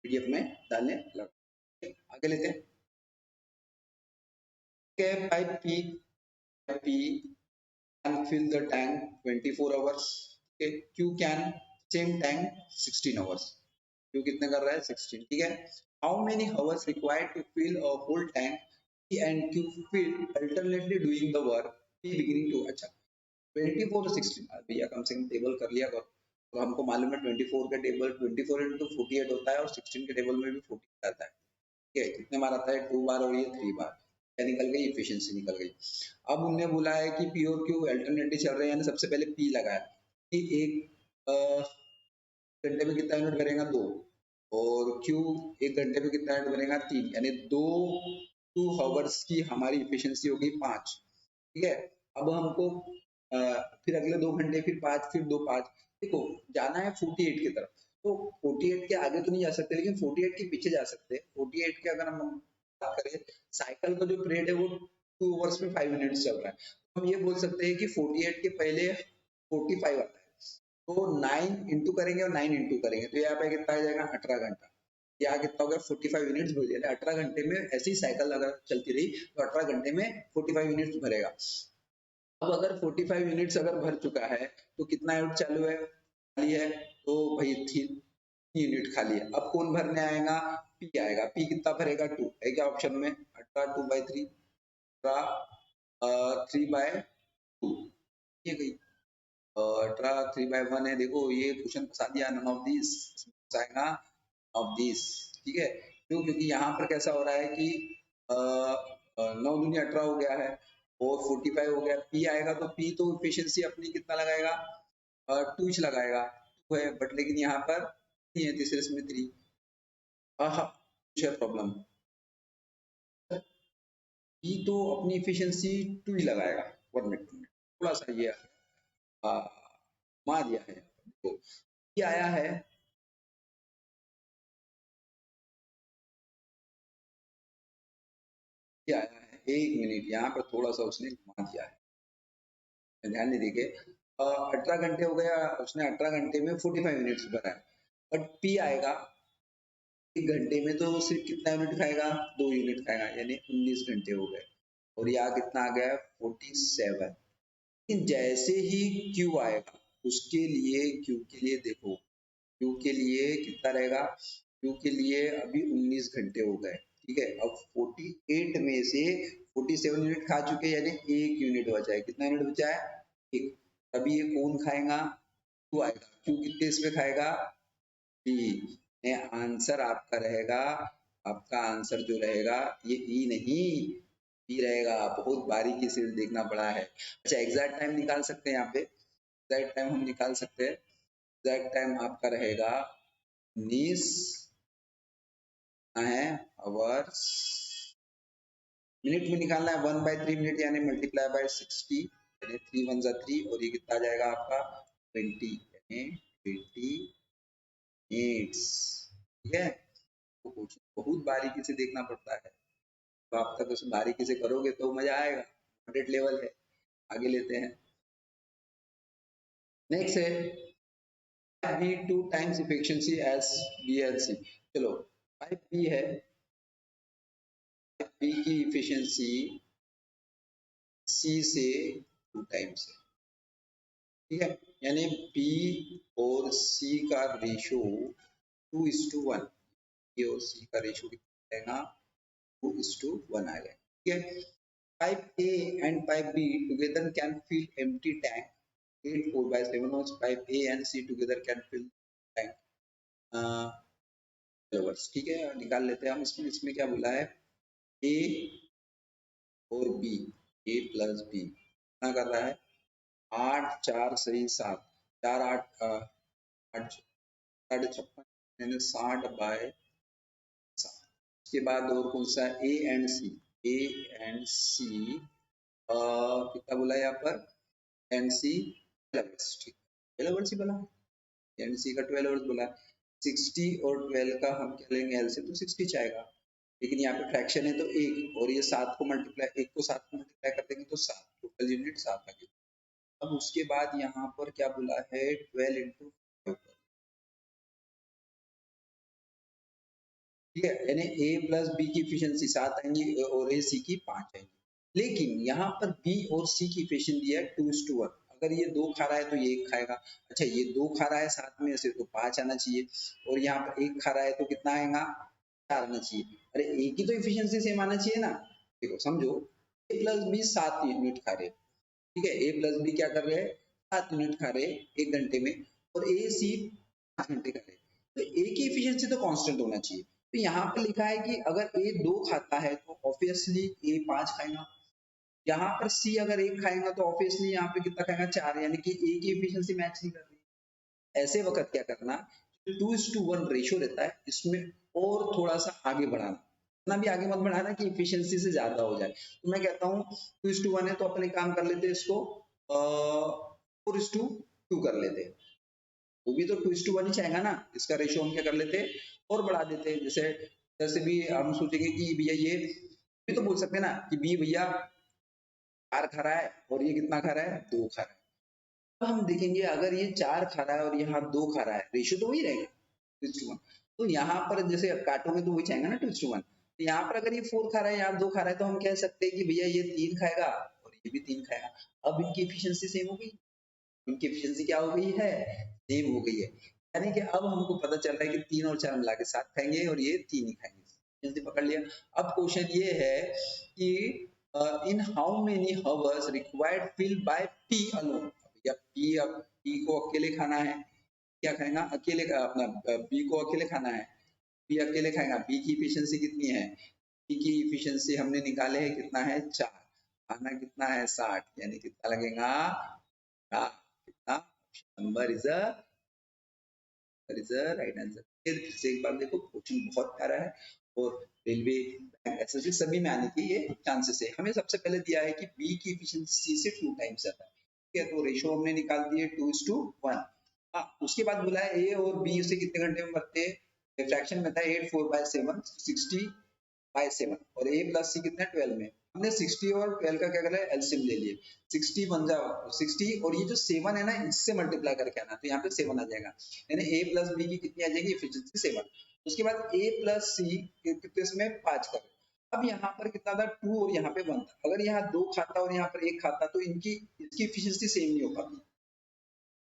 पीडीएफ में डालने लगा। आगे लेते हैं, pipe P, pipe P can fill the tank 24 hours, okay, Q can same tank 16 hours, Q कितने कर रहा है 16, ठीक है। how many hours required to fill a whole tank, P and Q fill alternately doing the work P beginning to, अच्छा 24 और 16 भैया कम से कम टेबल कर लिया करो, तो हमको मालूम है 24 का टेबल 24 into 48 होता है, और 16 के टेबल में भी 40 आता है, ठीक है कितने बार आता है 2 बार, और ये 3 बार, क्या निकल गई एफिशिएंसी निकल गई। अब उनने बोला है कि पी और क्यू अल्टरनेटिव चल रहे हैं, यानी सबसे पहले पी लगाया कि एक घंटे में कितना यूनिट बनेगा 2, और क्यू एक घंटे में कितना यूनिट बनेगा 3, यानी 2 हावर्स की हमारी एफिशिएंसी होगी 5, ठीक है। अब हमको फिर अगले 2 घंटे फिर 5 फिर 2 5, देखो जाना है 48 की तरफ, तो 48 के आगे तो नहीं जा सकते लेकिन 48 के पीछे जा सकते हैं। 48 के अगर हम बात करें, साइकिल का जो पीरियड है वो 2 आवर्स में 5 मिनट्स चल रहा है, तो हम ये बोल सकते हैं कि 48 के पहले 45 आता है, तो 9 इंटू करेंगे और 9 इंटू करेंगे तो यहाँ पे कितना आ जाएगा 18 घंटा, यहाँ कितना हो गया 45 यूनिट्स भर दिया, 18 घंटे में ऐसी साइकिल अगर चलती रही तो 18 घंटे में 45 यूनिट्स भरेगा। अब अगर 45 यूनिट्स अगर भर चुका है तो कितना यूनिट चालू है खाली है, तो भाई 3 यूनिट खाली है, अब कौन भरने आएगा पी आएगा, पी कितना भरेगा 2 है क्या ऑप्शन में, 18 2/3, 3/2, ये गई 18 3/1 है, देखो ये क्वेश्चन फंसा दिया, नन ऑफ दिस आएगा ऑफ दिस, ठीक है क्यों, क्योंकि यहाँ पर कैसा हो रहा है कि 9 दूनी 18 हो गया है और 45 हो गया, पी आएगा तो पी तो एफिशिएंसी अपनी कितना लगाएगा 2 लगाएगा, 2 है बट लेकिन यहाँ पर नहीं है, तीसरे इसमें 3, कुछ है प्रॉब्लम, पी तो अपनी एफिशिएंसी 2 ही लगाएगा, 1 मिनट थोड़ा सा ये घुमा दिया है, तो ये आया है ये आया है 1 मिनट, यहाँ पर थोड़ा सा उसने घुमा दिया है, ध्यान नहीं देंगे, 18 घंटे हो गया, उसने 18 घंटे में 45 यूनिट्स भरा है, बट पी आएगा 1 घंटे में तो सिर्फ कितना यूनिट खाएगा, 2 यूनिट खाएगा, यानी 19 घंटे हो गए। और यहाँ कितना आ गया 47। लेकिन जैसे ही क्यू आएगा उसके लिए, क्यू के लिए देखो, क्यू के लिए कितना रहेगा, क्यू के लिए अभी 19 घंटे हो गए, ठीक है। अब 48 में से 47 यूनिट खा चुके, यानी 1 यूनिट बचा है। कितना यूनिट बचा है, 1। अभी ये कौन खाएगा, क्यू आएगा। क्यू कितने इसमें खाएगा, बी। आंसर आपका रहेगा, आपका आंसर जो रहेगा ये ई नहीं, बी रहेगा। बहुत बारीकी से देखना पड़ा है। अच्छा, एग्जैक्ट टाइम निकाल सकते हैं यहाँ पे, एग्जैक्ट टाइम हम निकाल सकते हैं। एग्जैक्ट टाइम आपका रहेगा 19 है आवर्स, मिनट में निकालना है 1/3 मिनट, यानी मल्टीप्लाई बाय 60, यानी 3 1 जा 3, और ये कितना आ जाएगा आपका 20, यानी 20 मिनट्स, ठीक है। तो बहुत बारीकी से देखना पड़ता है, तो आप तक उस बारीकी से करोगे तो मजा आएगा। 100 लेवल है, आगे लेते हैं। नेक्स्ट है B 2 times efficiency as BLC. चलो 5B है, 5B की इफिशिएंसी C से 2 टाइम्स है, ठीक है। यानी B और C का रेशो 2:1, B और C का रेशो कितना रहेगा, 2:1 आएगा, ठीक है। Pipe A and pipe B together can fill empty tank 8 4/7, और pipe A and C together can fill tank levels, ठीक है। निकाल लेते हैं हम इसमें। इसमें क्या बोला है, A और B, A प्लस B कितना कर रहा है, 8 4 सही 7, 4 8 8 56, यानी 60/7। उसके बाद और कौन सा, A and C, A and C कितना बोला है यहाँ पर, एंड सी 12 आवर्स, ठीक, 12 आवर्स ही बोला, एंड सी का 12 आवर्स बोला। 60 और 12 का हम क्या लेंगे एलसीएम, तो 60 आएगा। लेकिन यहाँ पे फ्रैक्शन है तो 1, और ये 7 को मल्टीप्लाई, 1 को 7 को मल्टीप्लाई कर देंगे तो 7, टोटल यूनिट 7 आ गई। अब उसके बाद यहाँ पर क्या बोला है, 12 इंटू, ठीक है, यानी ए प्लस बी की इफिशियंसी 7 आएंगी और ए सी की 5 आएंगी। लेकिन यहाँ पर बी और सी की इफिशियंसी है 2:1। अगर ये 2 खा रहा है तो ये 1 खाएगा। अच्छा, ये 2 खा रहा है 7 में से, तो 5 आना चाहिए, और यहाँ पर 1 खा रहा है तो कितना आएगा, 4 आना चाहिए। अरे एक ही तो इफिशियंसी सेम आना चाहिए ना। देखो समझो, ए प्लस बी 7 यूनिट खा रहे, ठीक है, ए प्लस बी क्या कर रहे हैं, 7 यूनिट खा रहे 1 घंटे में, और ए सी 5 घंटे खा रहे, तो ए की इफिशियंसी तो कांस्टेंट होना चाहिए। तो यहाँ पे लिखा है कि अगर ए 2 खाता है तो ऑब्वियसली ए 5 खाएगा। यहाँ पर सी अगर 1 खाएगा तो ऑब्वियसली यहाँ पे कितना खाएगा, 4, यानी कि ए की इफिशियंसी मैच नहीं कर रही। ऐसे वक्त क्या करना, 2:1 रेशियो रहता है, इसमें और थोड़ा सा आगे बढ़ाना, इतना भी आगे मत बढ़ाना कि इफिशियंसी से ज्यादा हो जाए। तो मैं कहता हूँ 2:1 है तो अपने काम कर लेते हैं इसको 4:2 कर लेते हैं। वो भी तो 2:1 ही चाहेगा ना, इसका रेशियो हम क्या कर लेते हैं और बढ़ा देते हैं। जैसे जैसे भी हम सोचेंगे कि भैया ये भी तो बोल सकते हैं ना कि बी भैया 4 खा रहा है और ये कितना खा रहा है, 2 खा रहा है। तो हम देखेंगे अगर ये 4 खा रहा है और यहाँ 2 खा रहा है, रेशियो तो वही रहेगा 2:1। तो यहाँ पर जैसे काटोगे तो वही चाहेगा ना 2:1। तो यहाँ पर अगर ये 4 खा रहा है, यहाँ 2 खा रहा है, तो हम कह सकते हैं कि भैया ये 3 खाएगा और ये भी 3 खाएगा। अब इनकी एफिशिएंसी सेम हो गई, इनकी एफिशिएंसी क्या हो गई है, सेम हो गई है। यानी कि अब हमको पता चल रहा है कि 3 और 4 मिला के 7 खाएंगे और ये 3 ही खाएंगे, जल्दी पकड़ लिया। अब क्वेश्चन ये है कि in how many hours required fill by P alone, या पी को अकेले खाना है, क्या खाएगा अकेले, अपना बी को अकेले खाना है, बी अकेले खाएगा। बी की एफिशिएंसी कितनी है, बी की एफिशिएंसी हमने निकाले है, कितना है 4, खाना कितना है 60, यानी कितना लगेगा, कितना, number is a right answer. फिर से एक बार देखो, क्वेश्चन बहुत प्यारा है और रेलवे बैंक एसएससी सभी में आने की ये चांसेस है। हमें सबसे पहले दिया है कि बी की एफिशिएंसी सी से 2 टाइम्स ज्यादा है, ठीक है, तो रेशियो हमने निकाल दिए 2:1। हाँ, उसके बाद बोला है ए और बी से कितने घंटे में बढ़ते हैं, फ्रैक्शन में था 8 4/7 60/7, और ए प्लस सी कितना 12 में। हमने 60 और 12 का क्या करा है, एलसीएम ले लिए। 60 बन जाओ 60 और ये जो 7 है ना, इससे मल्टीप्लाई करके आना, तो यहाँ पे 7 आ जाएगा, यानी a प्लस बी की कितनी आ जाएगी, एफिशिएंसी 7। उसके बाद a प्लस सी कितने इसमें 5 करो। अब यहाँ पर कितना था, 2 और यहाँ पे 1 था। अगर यहाँ 2 खाता और यहाँ पर 1 खाता तो इनकी इसकी एफिशिएंसी सेम नहीं हो पाती।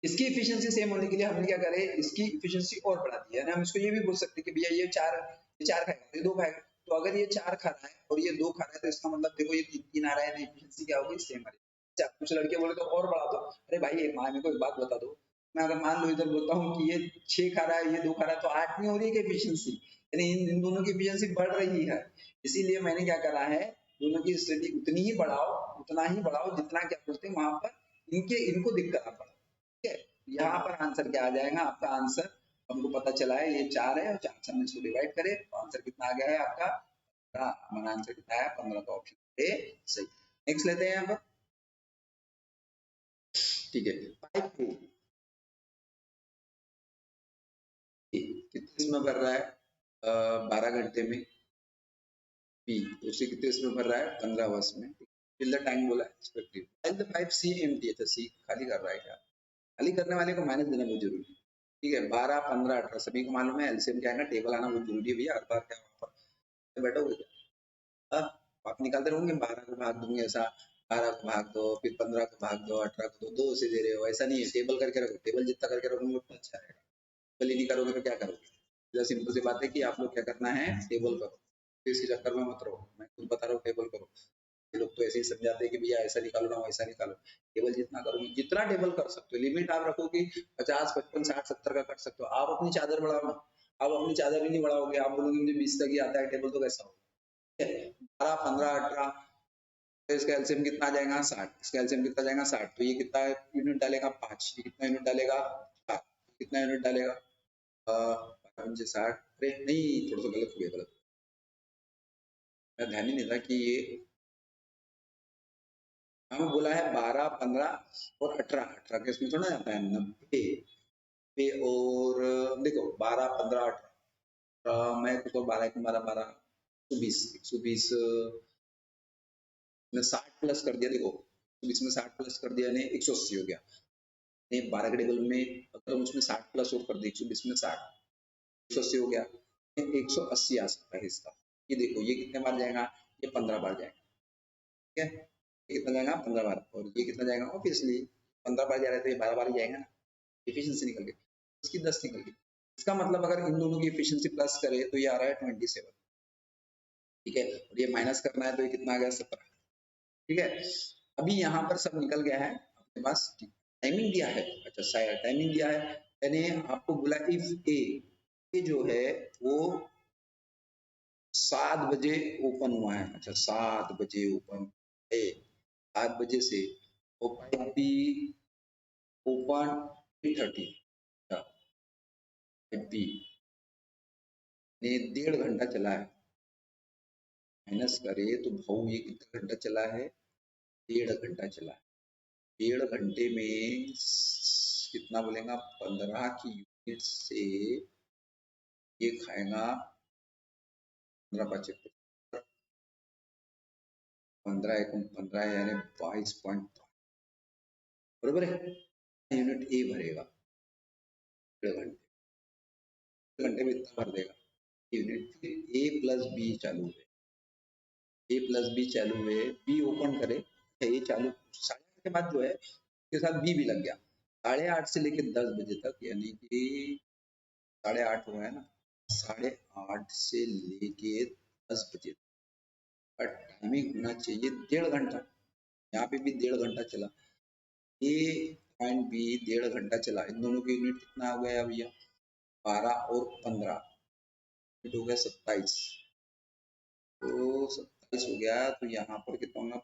इसकी एफिशिएंसी सेम होने के लिए हमने क्या करे, इसकी एफिशिएंसी और बढ़ा दी है ना। हम इसको ये भी बोल सकते हैं कि भैया ये 4 खाएगा, ये 2 खाएगा। तो अगर ये 4 खा रहा है और ये 2 खा रहा है, तो इसका मतलब देखो ये 3 आ रहा है, एफिशिएंसी क्या होगी, सेम आ रही है। अच्छा, कुछ लड़के बोले तो और बढ़ा दो, अरे भाई मेरे को एक बात बता दो, मैं अगर मान लो इधर बोलता हूँ कि ये 6 खा रहा है, ये 2 खा रहा है, तो 8 नहीं हो रही है एफिशिएंसी, यानी इन दोनों की एफिशिएंसी बढ़ रही है। इसीलिए मैंने क्या करा है, दोनों की स्टडी उतनी ही बढ़ाओ, उतना ही बढ़ाओ जितना क्या बोलते हैं वहां पर इनको दिक्कत आ पड़ा। ठीक है, यहाँ पर आंसर क्या आ जाएगा आपका, आंसर हमको पता चला है ये 4 है, और 4 से हमने इसको डिवाइड करे तो आंसर कितना आ गया है आपका, हमारा आंसर कितना है 15, का ऑप्शन ए सही। नेक्स्ट लेते हैं यहाँ पर, ठीक है। पाइप को कितने इसमें भर रहा है, 12 घंटे में, पी उसे कितने इसमें भर रहा है, 15 आवर्स में। फिल द टैंक बोला है एक्सपेक्टिव, fill the pipe C empty है, तो सी खाली कर रहा है क्या, खाली करने वाले को माइनस देना बहुत जरूरी है। ठीक है, 12, 15, 18 सभी को मालूम है, एलसीएम क्या है ना, टेबल आना बहुत जरूरी है भैया, हर बार क्या वहाँ पर बैठोगे क्या, आप निकालते रहोगे, 12 को भाग दूंगे ऐसा, 12 को भाग दो, फिर 15 को भाग दो, 18 को दो, 2 से दे रहे हो, ऐसा नहीं है, टेबल करके रखो, टेबल जितना करके रखोगे उतना अच्छा रहेगा। टेबल ही नहीं करोगे तो क्या करोगे, सिंपल सी बात है कि आप लोग क्या करना है, टेबल करो, तो इसके चक्कर में मत रहो, मैं खुद बता रहा हूँ टेबल करो। ये लोग तो ऐसे ही समझाते हैं कि भैया ऐसा निकालो ना वैसा निकालो, टेबल जितना करोगे, जितना टेबल कर सकते हो, लिमिट आप रखो कि 50, 55, 60, 70 का कर सकते हो। आप अपनी चादर बढ़ाओ ना, आप अपनी चादर भी नहीं बढ़ाओगे, आप बोलोगे मुझे 20 तक ही आता है टेबल, तो कैसा होगा। 12, 15, 18, तो इसका एलसीएम कितना आ जाएगा, 60, इसका एलसीएम कितना जाएगा 60, तो ये कितना यूनिट डालेगा 5, ये कितना यूनिट डालेगा 4, कितना यूनिट डालेगा 60, अरे नहीं थोड़ा सा गलत हो गया, गलत, मैं ध्यान ही नहीं था कि ये हमें बोला है 12, 15 और 18, 18 के इसमें थोड़ा जाता है 90 पे, और देखो 12, 15, 18, मैं तो 12, 12, 12, 120, 120 में 60 प्लस कर दिया, देखो 120 में 60 प्लस कर दिया यानी 180 हो गया। 12 के टेबल में अगर हम उसमें 60 प्लस और कर दे, 120 में 60, 180 हो गया, 180 आ सकता है इसका। ये देखो ये कितने बार जाएगा, ये 15 बार जाएगा। ठीक है, ये कितना जाएगा 15 बार, और ये कितना जाएगा, ऑब्वियसली 15 बार जा रहा है तो ये 12 बार ही जाएगा ना, एफिशिएंसी निकल गई, इसकी 10 निकल गई। इसका मतलब अगर इन दोनों की एफिशिएंसी प्लस करे तो ये आ रहा है 27। ठीक है, और ये माइनस करना है तो ये कितना आ गया 17। ठीक है, अभी यहाँ पर सब निकल गया है अपने पास। टाइमिंग दिया है, अच्छा टाइमिंग दिया है, यानी आपको बोला इफ ए जो है वो 7 बजे ओपन हुआ है, अच्छा 7 बजे ओपन है, 7 बजे से वो pipe B open 8:30, pipe B ने 1.5 घंटा चला है, माइनस करे तो भाऊ ये कितना घंटा चला है, 1.5 घंटा चला है। 1.5 घंटे में कितना बोलेगा, 15 की यूनिट से ये खाएगा 15, 15 एकम 15 यानी 22.5, बरोबर है। यूनिट ए भरेगा 1.5 घंटे, घंटे में इतना भर देगा यूनिट। फिर ए प्लस बी चालू है, ए प्लस बी चालू है, बी ओपन करे, ए चालू 8:30 के बाद जो है उसके साथ बी भी लग गया, 8:30 से लेकर 10 बजे तक, यानी कि 8:30 हुआ है ना, 8:30 से लेके 10 बजे का टाइमिंग होना चाहिए 1.5 घंटा। यहाँ पे भी 1.5 घंटा चला, ए पॉइंट बी 1.5 घंटा चला, इन दोनों की यूनिट कितना हो गया भैया, 12 और 15 हो गया 27, तो 27 हो गया, तो यहाँ पर कितना होगा,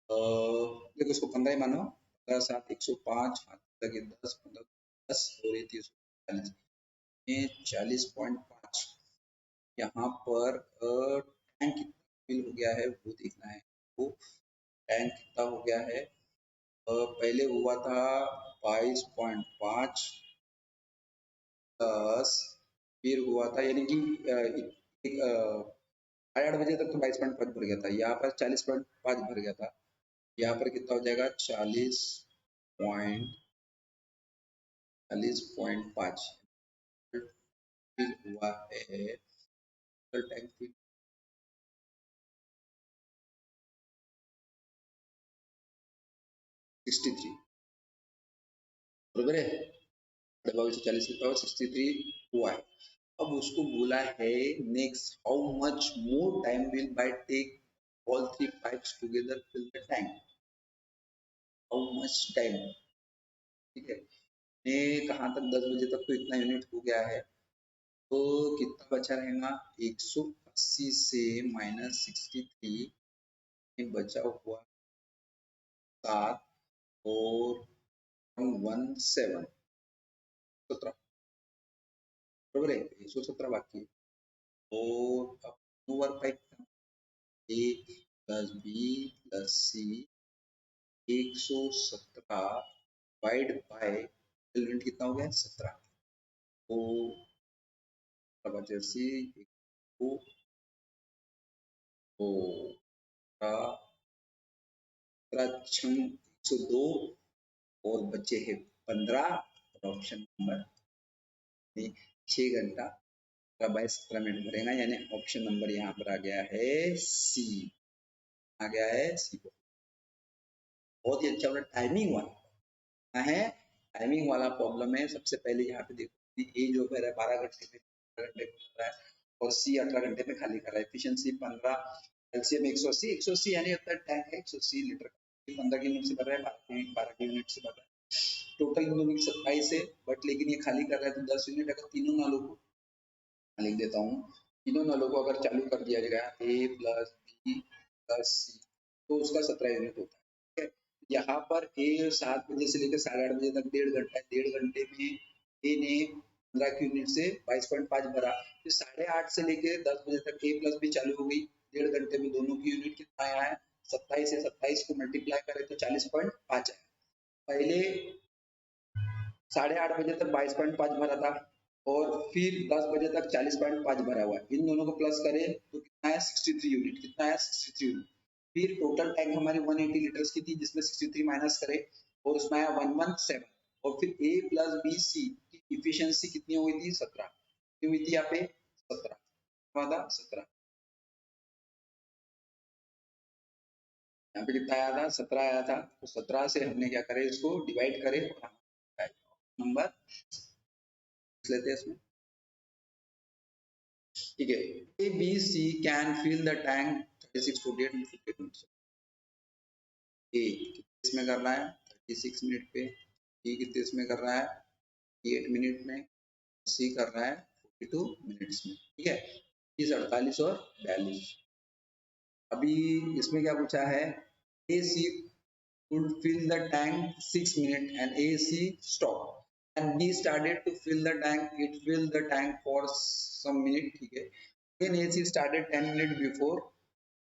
देखो इसको 15 ही मानो, 15, 7, 105, 10, 15, 10 और 30, 40.5। यहाँ पर टैंक कितना फिल हो गया है वो देखना है, वो टैंक कितना हो गया है, पहले हुआ था 22.5 प्लस, फिर हुआ था यानी कि 8:30 तक तो 22.5 भर गया था, यहाँ पर 40.5 भर गया था, यहाँ पर कितना हो जाएगा 40.5 हुआ है टैंक फिल 63 बरोबर है, 22 से 40 की 63 हुआ है। अब उसको बोला है next how much more time will by take all three pipes together fill the tank, how much time, ठीक है। ये कहाँ तक 10 बजे तक तो इतना यूनिट हो गया है, तो कितना बचा रहेगा 180 से -63 में बचा हुआ 7 और 17 17 बरोबर है, 117 बाकी है। और अब over pipe A plus B plus C 117 divide by element कितना हो गया 17, तो जर्सी को तो 102 और बचे हैं 15 और ऑप्शन नंबर 6 घंटा 17 मिनट भरेगा, यानी ऑप्शन नंबर यहाँ पर आ गया है सी, आ गया है सी। बहुत ही अच्छा टाइमिंग वाला है, टाइमिंग वाला प्रॉब्लम है। सबसे पहले यहाँ पे देखो ए जो है 12 घंटे में 12 घंटे में कर रहा है और सी 18 घंटे में खाली कर रहा है, एफिशिएंसी 15, एलसीएम 180 यानी होता है टैंक है 180 लीटर, 15 की यूनिट से भर रहा है, 12 की यूनिट से भर रहा है, टोटल यूनिट 27 है, बट लेकिन ये खाली कर रहा है तो 10 यूनिट, अगर तीनों नालों को लिख देता हूँ, तीनों नलों को अगर चालू कर दिया जाएगा ए प्लस बी प्लस सी तो उसका 17 यूनिट होता है, ठीक है। यहाँ पर ए 7 बजे से लेकर 8:30 बजे तक 1.5 घंटा है, 1.5 घंटे में ए ने 15 की यूनिट से 22.5 भरा, फिर 8:30 से लेकर 10 बजे तक ए प्लस बी चालू हो गई, 1.5 घंटे में दोनों की यूनिट कितना आया है 27 है, 27 को मल्टीप्लाई करें तो 40.5 है। पहले 8:30 बजे तक 22.5 भरा था और फिर 10 बजे तक 40.5 भरा हुआ है, इन दोनों को प्लस करें तो कितना है 63 यूनिट, कितना है 63 यूनिट। फिर टोटल टैंक हमारी 180 लीटर्स की थी जिसमें 63 माइनस करें और उसमें आया 117, और फिर ए प्लस बी सी की इफिशियंसी कितनी हुई थी 17, कितनी हुई थी यहाँ पे 17, 17, यहाँ पे कितना आया था 17 आया था, तो 17 से हमने क्या करे इसको डिवाइड करे और नंबर लेते हैं इसमें, ठीक है। A B C can fill the tank 36 48 minutes, A कितने इसमें कर रहा है 36 मिनट पे, बी कितने इसमें कर रहा है 8 मिनट में, सी कर रहा है 42 मिनट्स में, ठीक है। 48 और 42, अभी इसमें क्या पूछा है ए सी could fill the tank 6 minutes and AC stopped and B started to fill the tank, it filled the tank for some minute, ठीक है। Then AC started 10 minutes before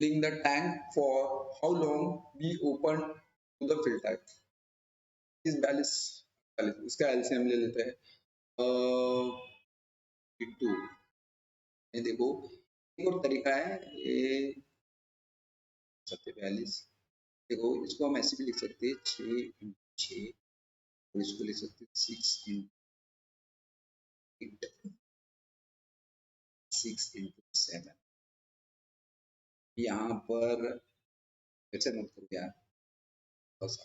filling the tank, for how long B opened to the filter, इस 42 इसका LCM ले लेते हैं, to, ये देखो एक और तरीका है ये 42, देखो इसको हम ऐसे भी लिख सकते हैं 6 और इसको लिख सकते हैं 6 into 7, यहाँ पर कैसे नोट करो यार, बस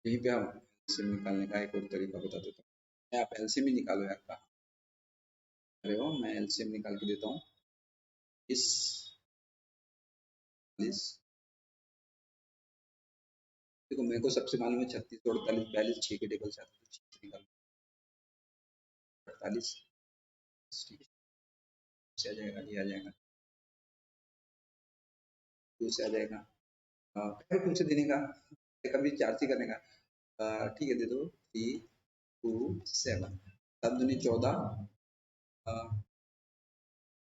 यहीं पे हम एलसीएम निकालने का एक और तरीका बता देता हूँ, आप एलसीएम ही निकालो यार, कहाँ अरे हो, मैं एलसीएम निकाल के देता हूँ, इस देखो मेरे को सबसे मालूम है 36 48 42 6 के टेबल से आते हैं, 6 निकालो 48, ठीक है, से आ जाएगा, ये आ जाएगा 2 से आ जाएगा, पहले 2 से देने का, कभी 4 से करने का, ठीक है दे दो 3 2 7, 7 दूनी 14,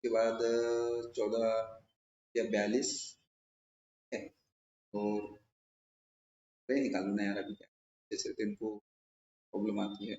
के बाद 14 या 42 है, और नहीं निकालो ना यार, अभी क्या जैसे तो इनको प्रॉब्लम आती है।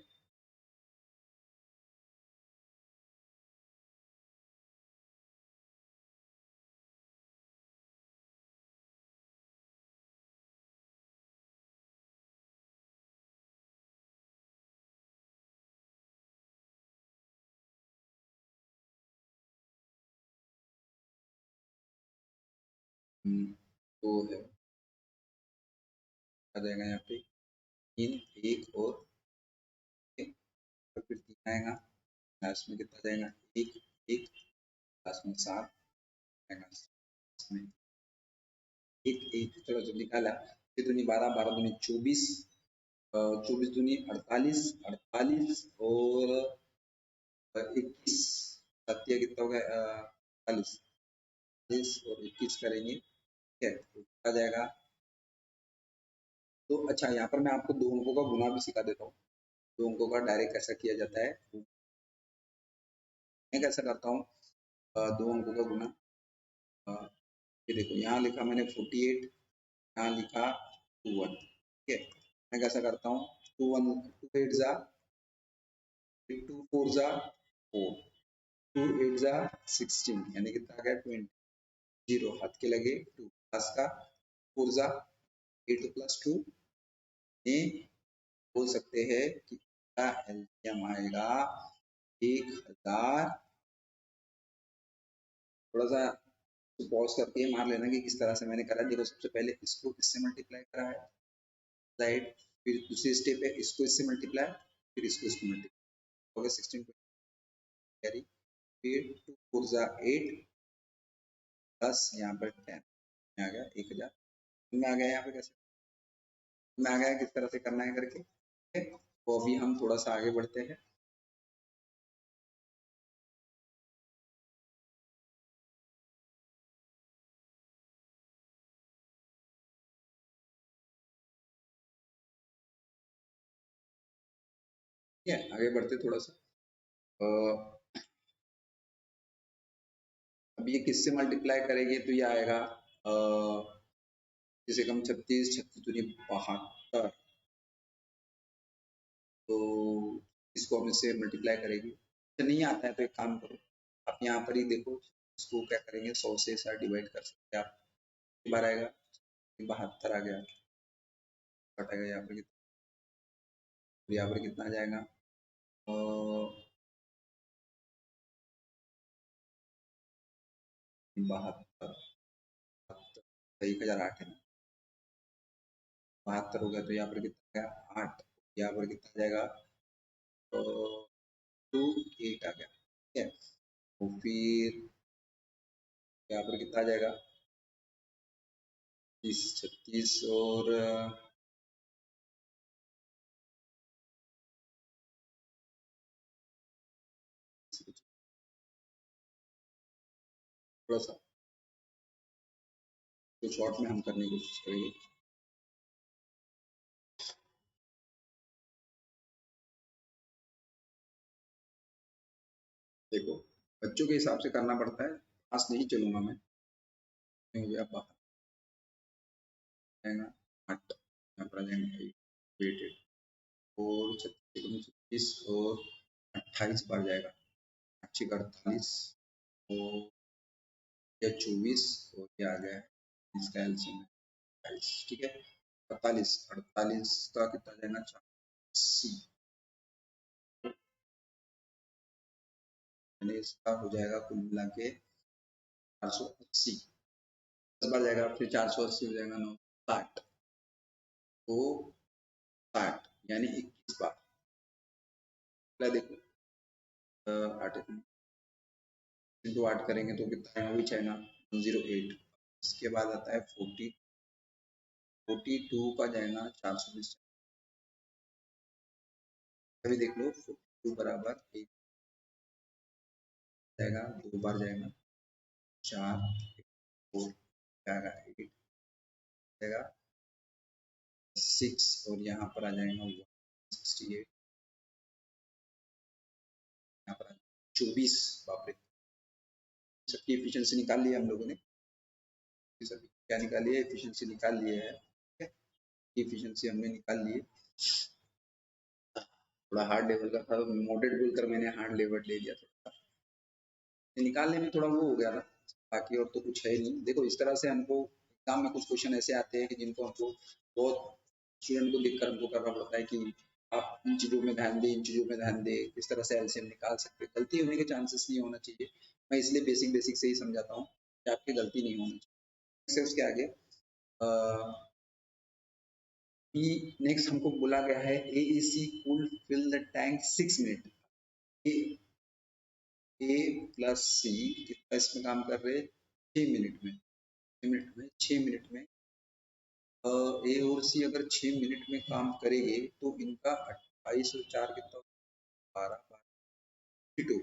तो है आ जाएगा यहाँ पे 3 1 और एक, और फिर 3 आएगा, लास्ट में कितना जाएगा 1 1, लास्ट में 7 आएगा, इसमें 1 1 चलो जब निकाला, ये दूनी 12 12 दूनी 24, 24 दूनी 48 48 और 21, सत्य कितना हो गया 48 और 21 करेंगे, ठीक है, तो आ जाएगा। तो अच्छा यहाँ पर मैं आपको दो अंकों का गुना भी सिखा देता हूँ, दो अंकों का डायरेक्ट कैसा किया जाता है, मैं कैसा करता हूँ, दो अंकों का गुना, अ, ये देखो यहाँ लिखा मैंने 48, यहाँ लिखा 21, ठीक है, मैं कैसा करता हूँ 2 1 2 8 जा 2 4 जा 4, 2 8 जा 16, यानी कितना आ गया 20, जीरो हाथ के लगे 2 प्लस का 4 जा 8 प्लस 2, ये बोल सकते हैं कि इसका एलसीएम आएगा 1000। थोड़ा सा पॉज करके मार लेना कि किस तरह से मैंने करा। देखो सबसे पहले इसको इससे मल्टीप्लाई करा है राइट, फिर दूसरी स्टेप है इसको इससे मल्टीप्लाई, फिर इसको मल्टीप्लाई हो गया 16 कैरी, फिर 2 4 जा 8 प्लस यहाँ पर 10 आ गया 1000 में आ गया। यहाँ पे कैसे में आ गया, किस तरह से करना है करके, ठीक है, तो अभी हम थोड़ा सा आगे बढ़ते हैं। ठीक है, आगे बढ़ते थोड़ा सा। अब ये किससे मल्टीप्लाई करेंगे तो ये आएगा जैसे कम 36 36 दूनी 72, तो इसको हम इससे मल्टीप्लाई करेंगे, तो नहीं आता है तो एक काम करो आप यहाँ पर ही देखो, इसको क्या करेंगे 100 से ऐसा डिवाइड कर सकते हैं आप, बार आएगा 72 आ गया, कटेगा यहाँ पर कितना, यहाँ पर कितना आ जाएगा 72, 1008 है ना, 72 हो गया, तो यहाँ पर कितना गया 8, यहाँ पर कितना आ जाएगा 2 8 आ गया, ठीक है, तो फिर यहाँ पर कितना आ जाएगा 30 36 और थोड़ा सा तो शॉर्ट में हम करने की कोशिश करेंगे। देखो बच्चों के हिसाब से करना पड़ता है, पास नहीं चलूंगा मैं, हो गया बाहर आएगा 8, यहाँ पर आ जाएंगे 8 और 36 और 28 बार जाएगा, 48 और या 24 और क्या आ गया है इसका एलसीएम 28, ठीक है, 48 48 का कितना जाएगा 80, यानी इसका हो जाएगा कुल मिला के 480, 10 बार जाएगा फिर 480 हो जाएगा 9 60, तो 60 यानी 21 बार। पहले देखो 8 इंटू 8 करेंगे तो कितना आएगा, विच आएगा 108, इसके बाद आता है 42 का जाएगा 420, अभी देख लो 42 बराबर 1 जाएगा, 2 बार जाएगा 4 4 जाएगा 8 जाएगा 6 और यहाँ पर आ जाएगा 168, यहाँ पर 24, बाप रे, सबकी एफिशिएंसी निकाल लिया हम लोगों ने, सभी क्या निकाली है एफिशिएंसी निकाल लिए है, ठीक है, इफिशिएंसी हमने निकाल ली। थोड़ा हार्ड लेवल का था, मॉडरेट बोलकर मैंने हार्ड लेवल ले लिया, थोड़ा निकालने में थोड़ा वो हो गया था, बाकी और तो कुछ है नहीं। देखो इस तरह से हमको एग्जाम में कुछ क्वेश्चन ऐसे आते हैं कि जिनको हमको बहुत स्टूडेंट को देखकर हमको करना पड़ता है कि आप इन चीजों में ध्यान दें, इन चीजों में ध्यान दें, किस तरह से एलसीएम निकाल सकते हैं। गलती होने के चांसेस नहीं होना चाहिए, मैं इसलिए बेसिक बेसिक से ही समझाता हूँ कि आपकी गलती नहीं होनी चाहिए। उसके आगे नेक्स्ट हमको बोला गया है AEC cool fill the tank 6 minute. A plus C कितना इसमें काम कर रहे हैं, 6 मिनट में। 6 मिनट में ए और सी अगर 6 मिनट में काम करेंगे तो इनका 28 और 4 कितना, 12 52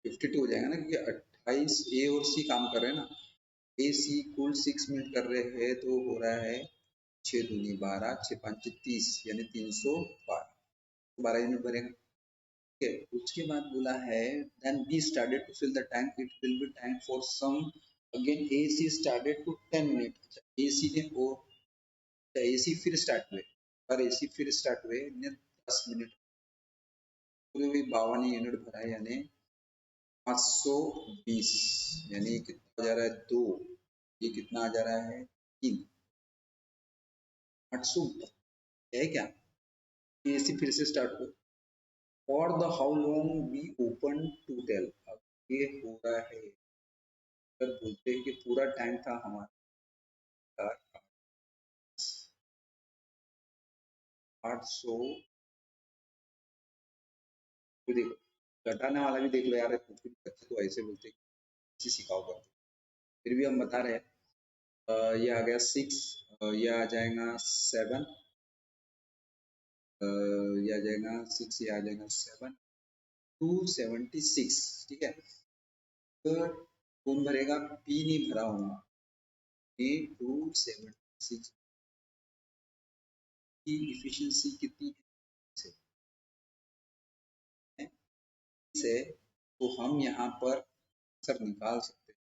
52 हो जाएगा ना, क्योंकि 28 ए और सी काम कर रहे हैं ना। ए सी कुल 6 मिनट कर रहे हैं तो हो रहा है 6 दूनी 12, 6 5 30, यानी 312 12 यूनिट भरेगा। उसके बाद बोला है then B started to fill the tank, it will be tank for some, again AC started to 10 minutes। AC ने वो AC फिर स्टार्ट हुए, और AC फिर स्टार्ट हुए ने 10 मिनट पूरे हुई 52 यूनिट भरा है, यानी 520, यानी कितना आ जा रहा है 2, ये कितना आ जा रहा है 3, 800 है क्या। AC फिर से स्टार्ट हुआ, for the how long we open to tell, अब ये हो रहा है, अगर बोलते हैं कि पूरा टाइम था हमारा 800, तो देखो घटाने वाला भी देख लो यार, कुछ कुछ बच्चे तो ऐसे बोलते हैं कि सिखाओ करते, फिर भी हम बता रहे हैं। ये आ गया 6, ये आ जाएगा 7, ये आ जाएगा 6, ये आ जाएगा 7, 276, ठीक है। तो कौन भरेगा, पी नहीं भरा होगा, ये 276 की इफिशियंसी कितनी है, तो हम यहाँ पर आंसर निकाल सकते हैं,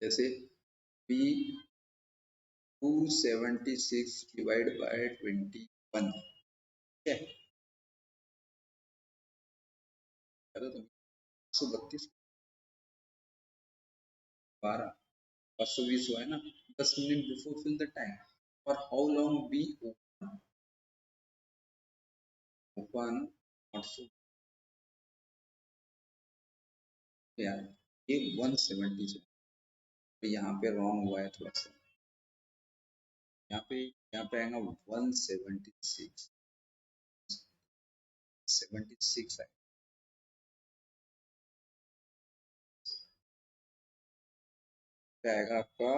जैसे P 276 डिवाइड बाय 21, ठीक है। चलो तो 132 12 520 हुआ है ना, 10 minute before fill the time, और हाउ लॉन्ग बी ओपन 800, यार ये 170 से, तो यहाँ पे रॉन्ग हुआ है थोड़ा सा, यहाँ पे आएगा 176, 76 है, आएगा आपका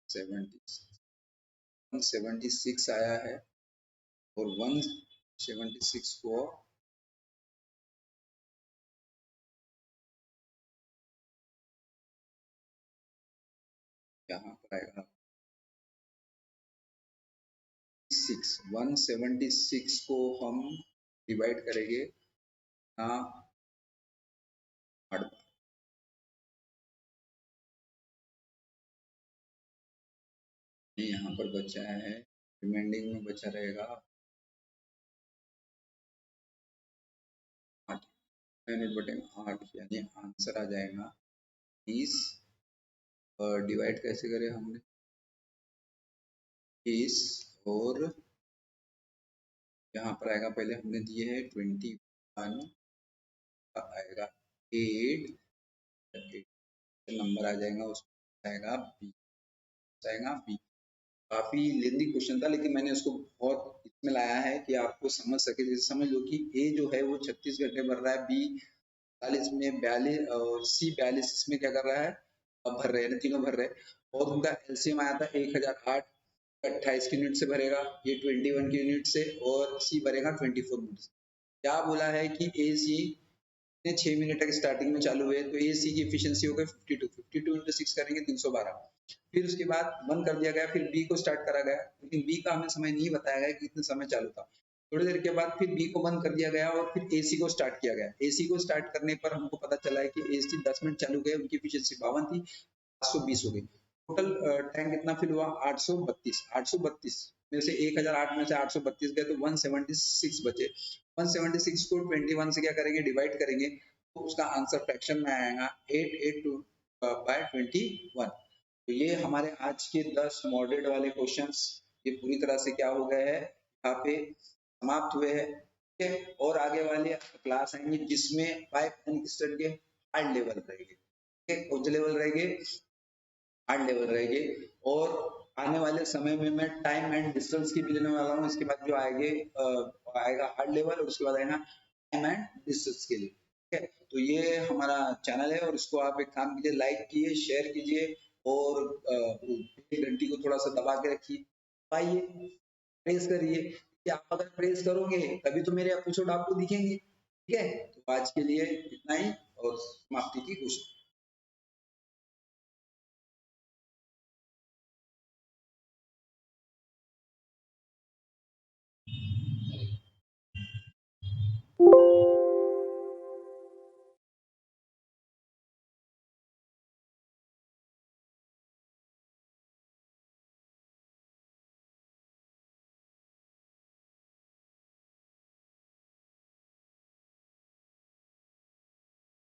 176 आया है, और 176 को यहाँ पर आएगा 176 को हम डिवाइड करेंगे ना, यहाँ पर बचा है, रिमाइंडिंग में बचा रहेगा 8, 8, यानी आंसर आ जाएगा 30, और डिवाइड कैसे करें हमने 30, और यहाँ पर आएगा, पहले हमने दिए है 21, आएगा 8, नंबर आ जाएगा, उसमें आएगा बी। काफी लेंदी क्वेश्चन था, लेकिन मैंने उसको बहुत इसमें लाया है कि आपको समझ सके। जैसे समझ लो कि ए जो है वो 36 घंटे भर रहा है, बी 40 में 42, और सी 42 इसमें क्या कर रहा है, अब भर रहे हैं, तीनों भर रहे हैं, और उनका एलसीएम आया था 1008, 28 की यूनिट से भरेगा, ये 21 की यूनिट से, और सी भरेगा 24 यूनिट से। क्या बोला है कि ए सी 6 मिनट तक स्टार्टिंग में चालू हुए, तो ए सी की एफिशिएंसी हो गई 52 इंटू 6 करेंगे 312, फिर उसके बाद बंद कर दिया गया, फिर बी को स्टार्ट करा गया, लेकिन बी का हमें समय नहीं बताया गया कि कितने समय चालू था। थोड़ी देर के बाद फिर बी को बंद कर दिया गया, और फिर एसी को स्टार्ट किया गया। एसी को स्टार्ट करने पर हमको पता चला है कि एसी 10 मिनट चालू गए, उनकी एफिशिएंसी 52 थी, 720 हो गई। टोटल टैंक कितना फिल हुआ? 832। 832 में से 1008 में से 832 गए तो 176 बचे। 176 को 21 से क्या करेंगे? डिवाइड करेंगे तो उसका आंसर फ्रैक्शन में आएगा 882 बाय 21। तो ये हमारे आज के 10 मॉडरेट वाले क्वेश्चंस ये पूरी तरह से क्या हो गए हैं, यहाँ पे समाप्त हुए हैं। ठीक है, और आगे वाले क्लास आएंगे जिसमें पाइप एंड पिस्टन के हार्ड लेवल रहेंगे। ठीक है, कौन से लेवल रहेंगे? हार्ड लेवल रहेंगे। और आने वाले समय में मैं टाइम एंड डिस्टेंस की भी लेने वाला हूँ। इसके बाद जो आएगा हार्ड लेवल, और उसके बाद आएगा टाइम एंड डिस्टेंस के लिए। ठीक है, तो ये हमारा चैनल है और इसको आप एक काम कीजिए, लाइक कीजिए, शेयर कीजिए और घंटी को थोड़ा सा दबा के रखिए, दबाइए, प्रेस करिए कि आप अगर प्रेस करोगे तभी तो मेरे एपिसोड आपको दिखेंगे। ठीक है, तो आज के लिए इतना ही और समाप्ति की घोषणा।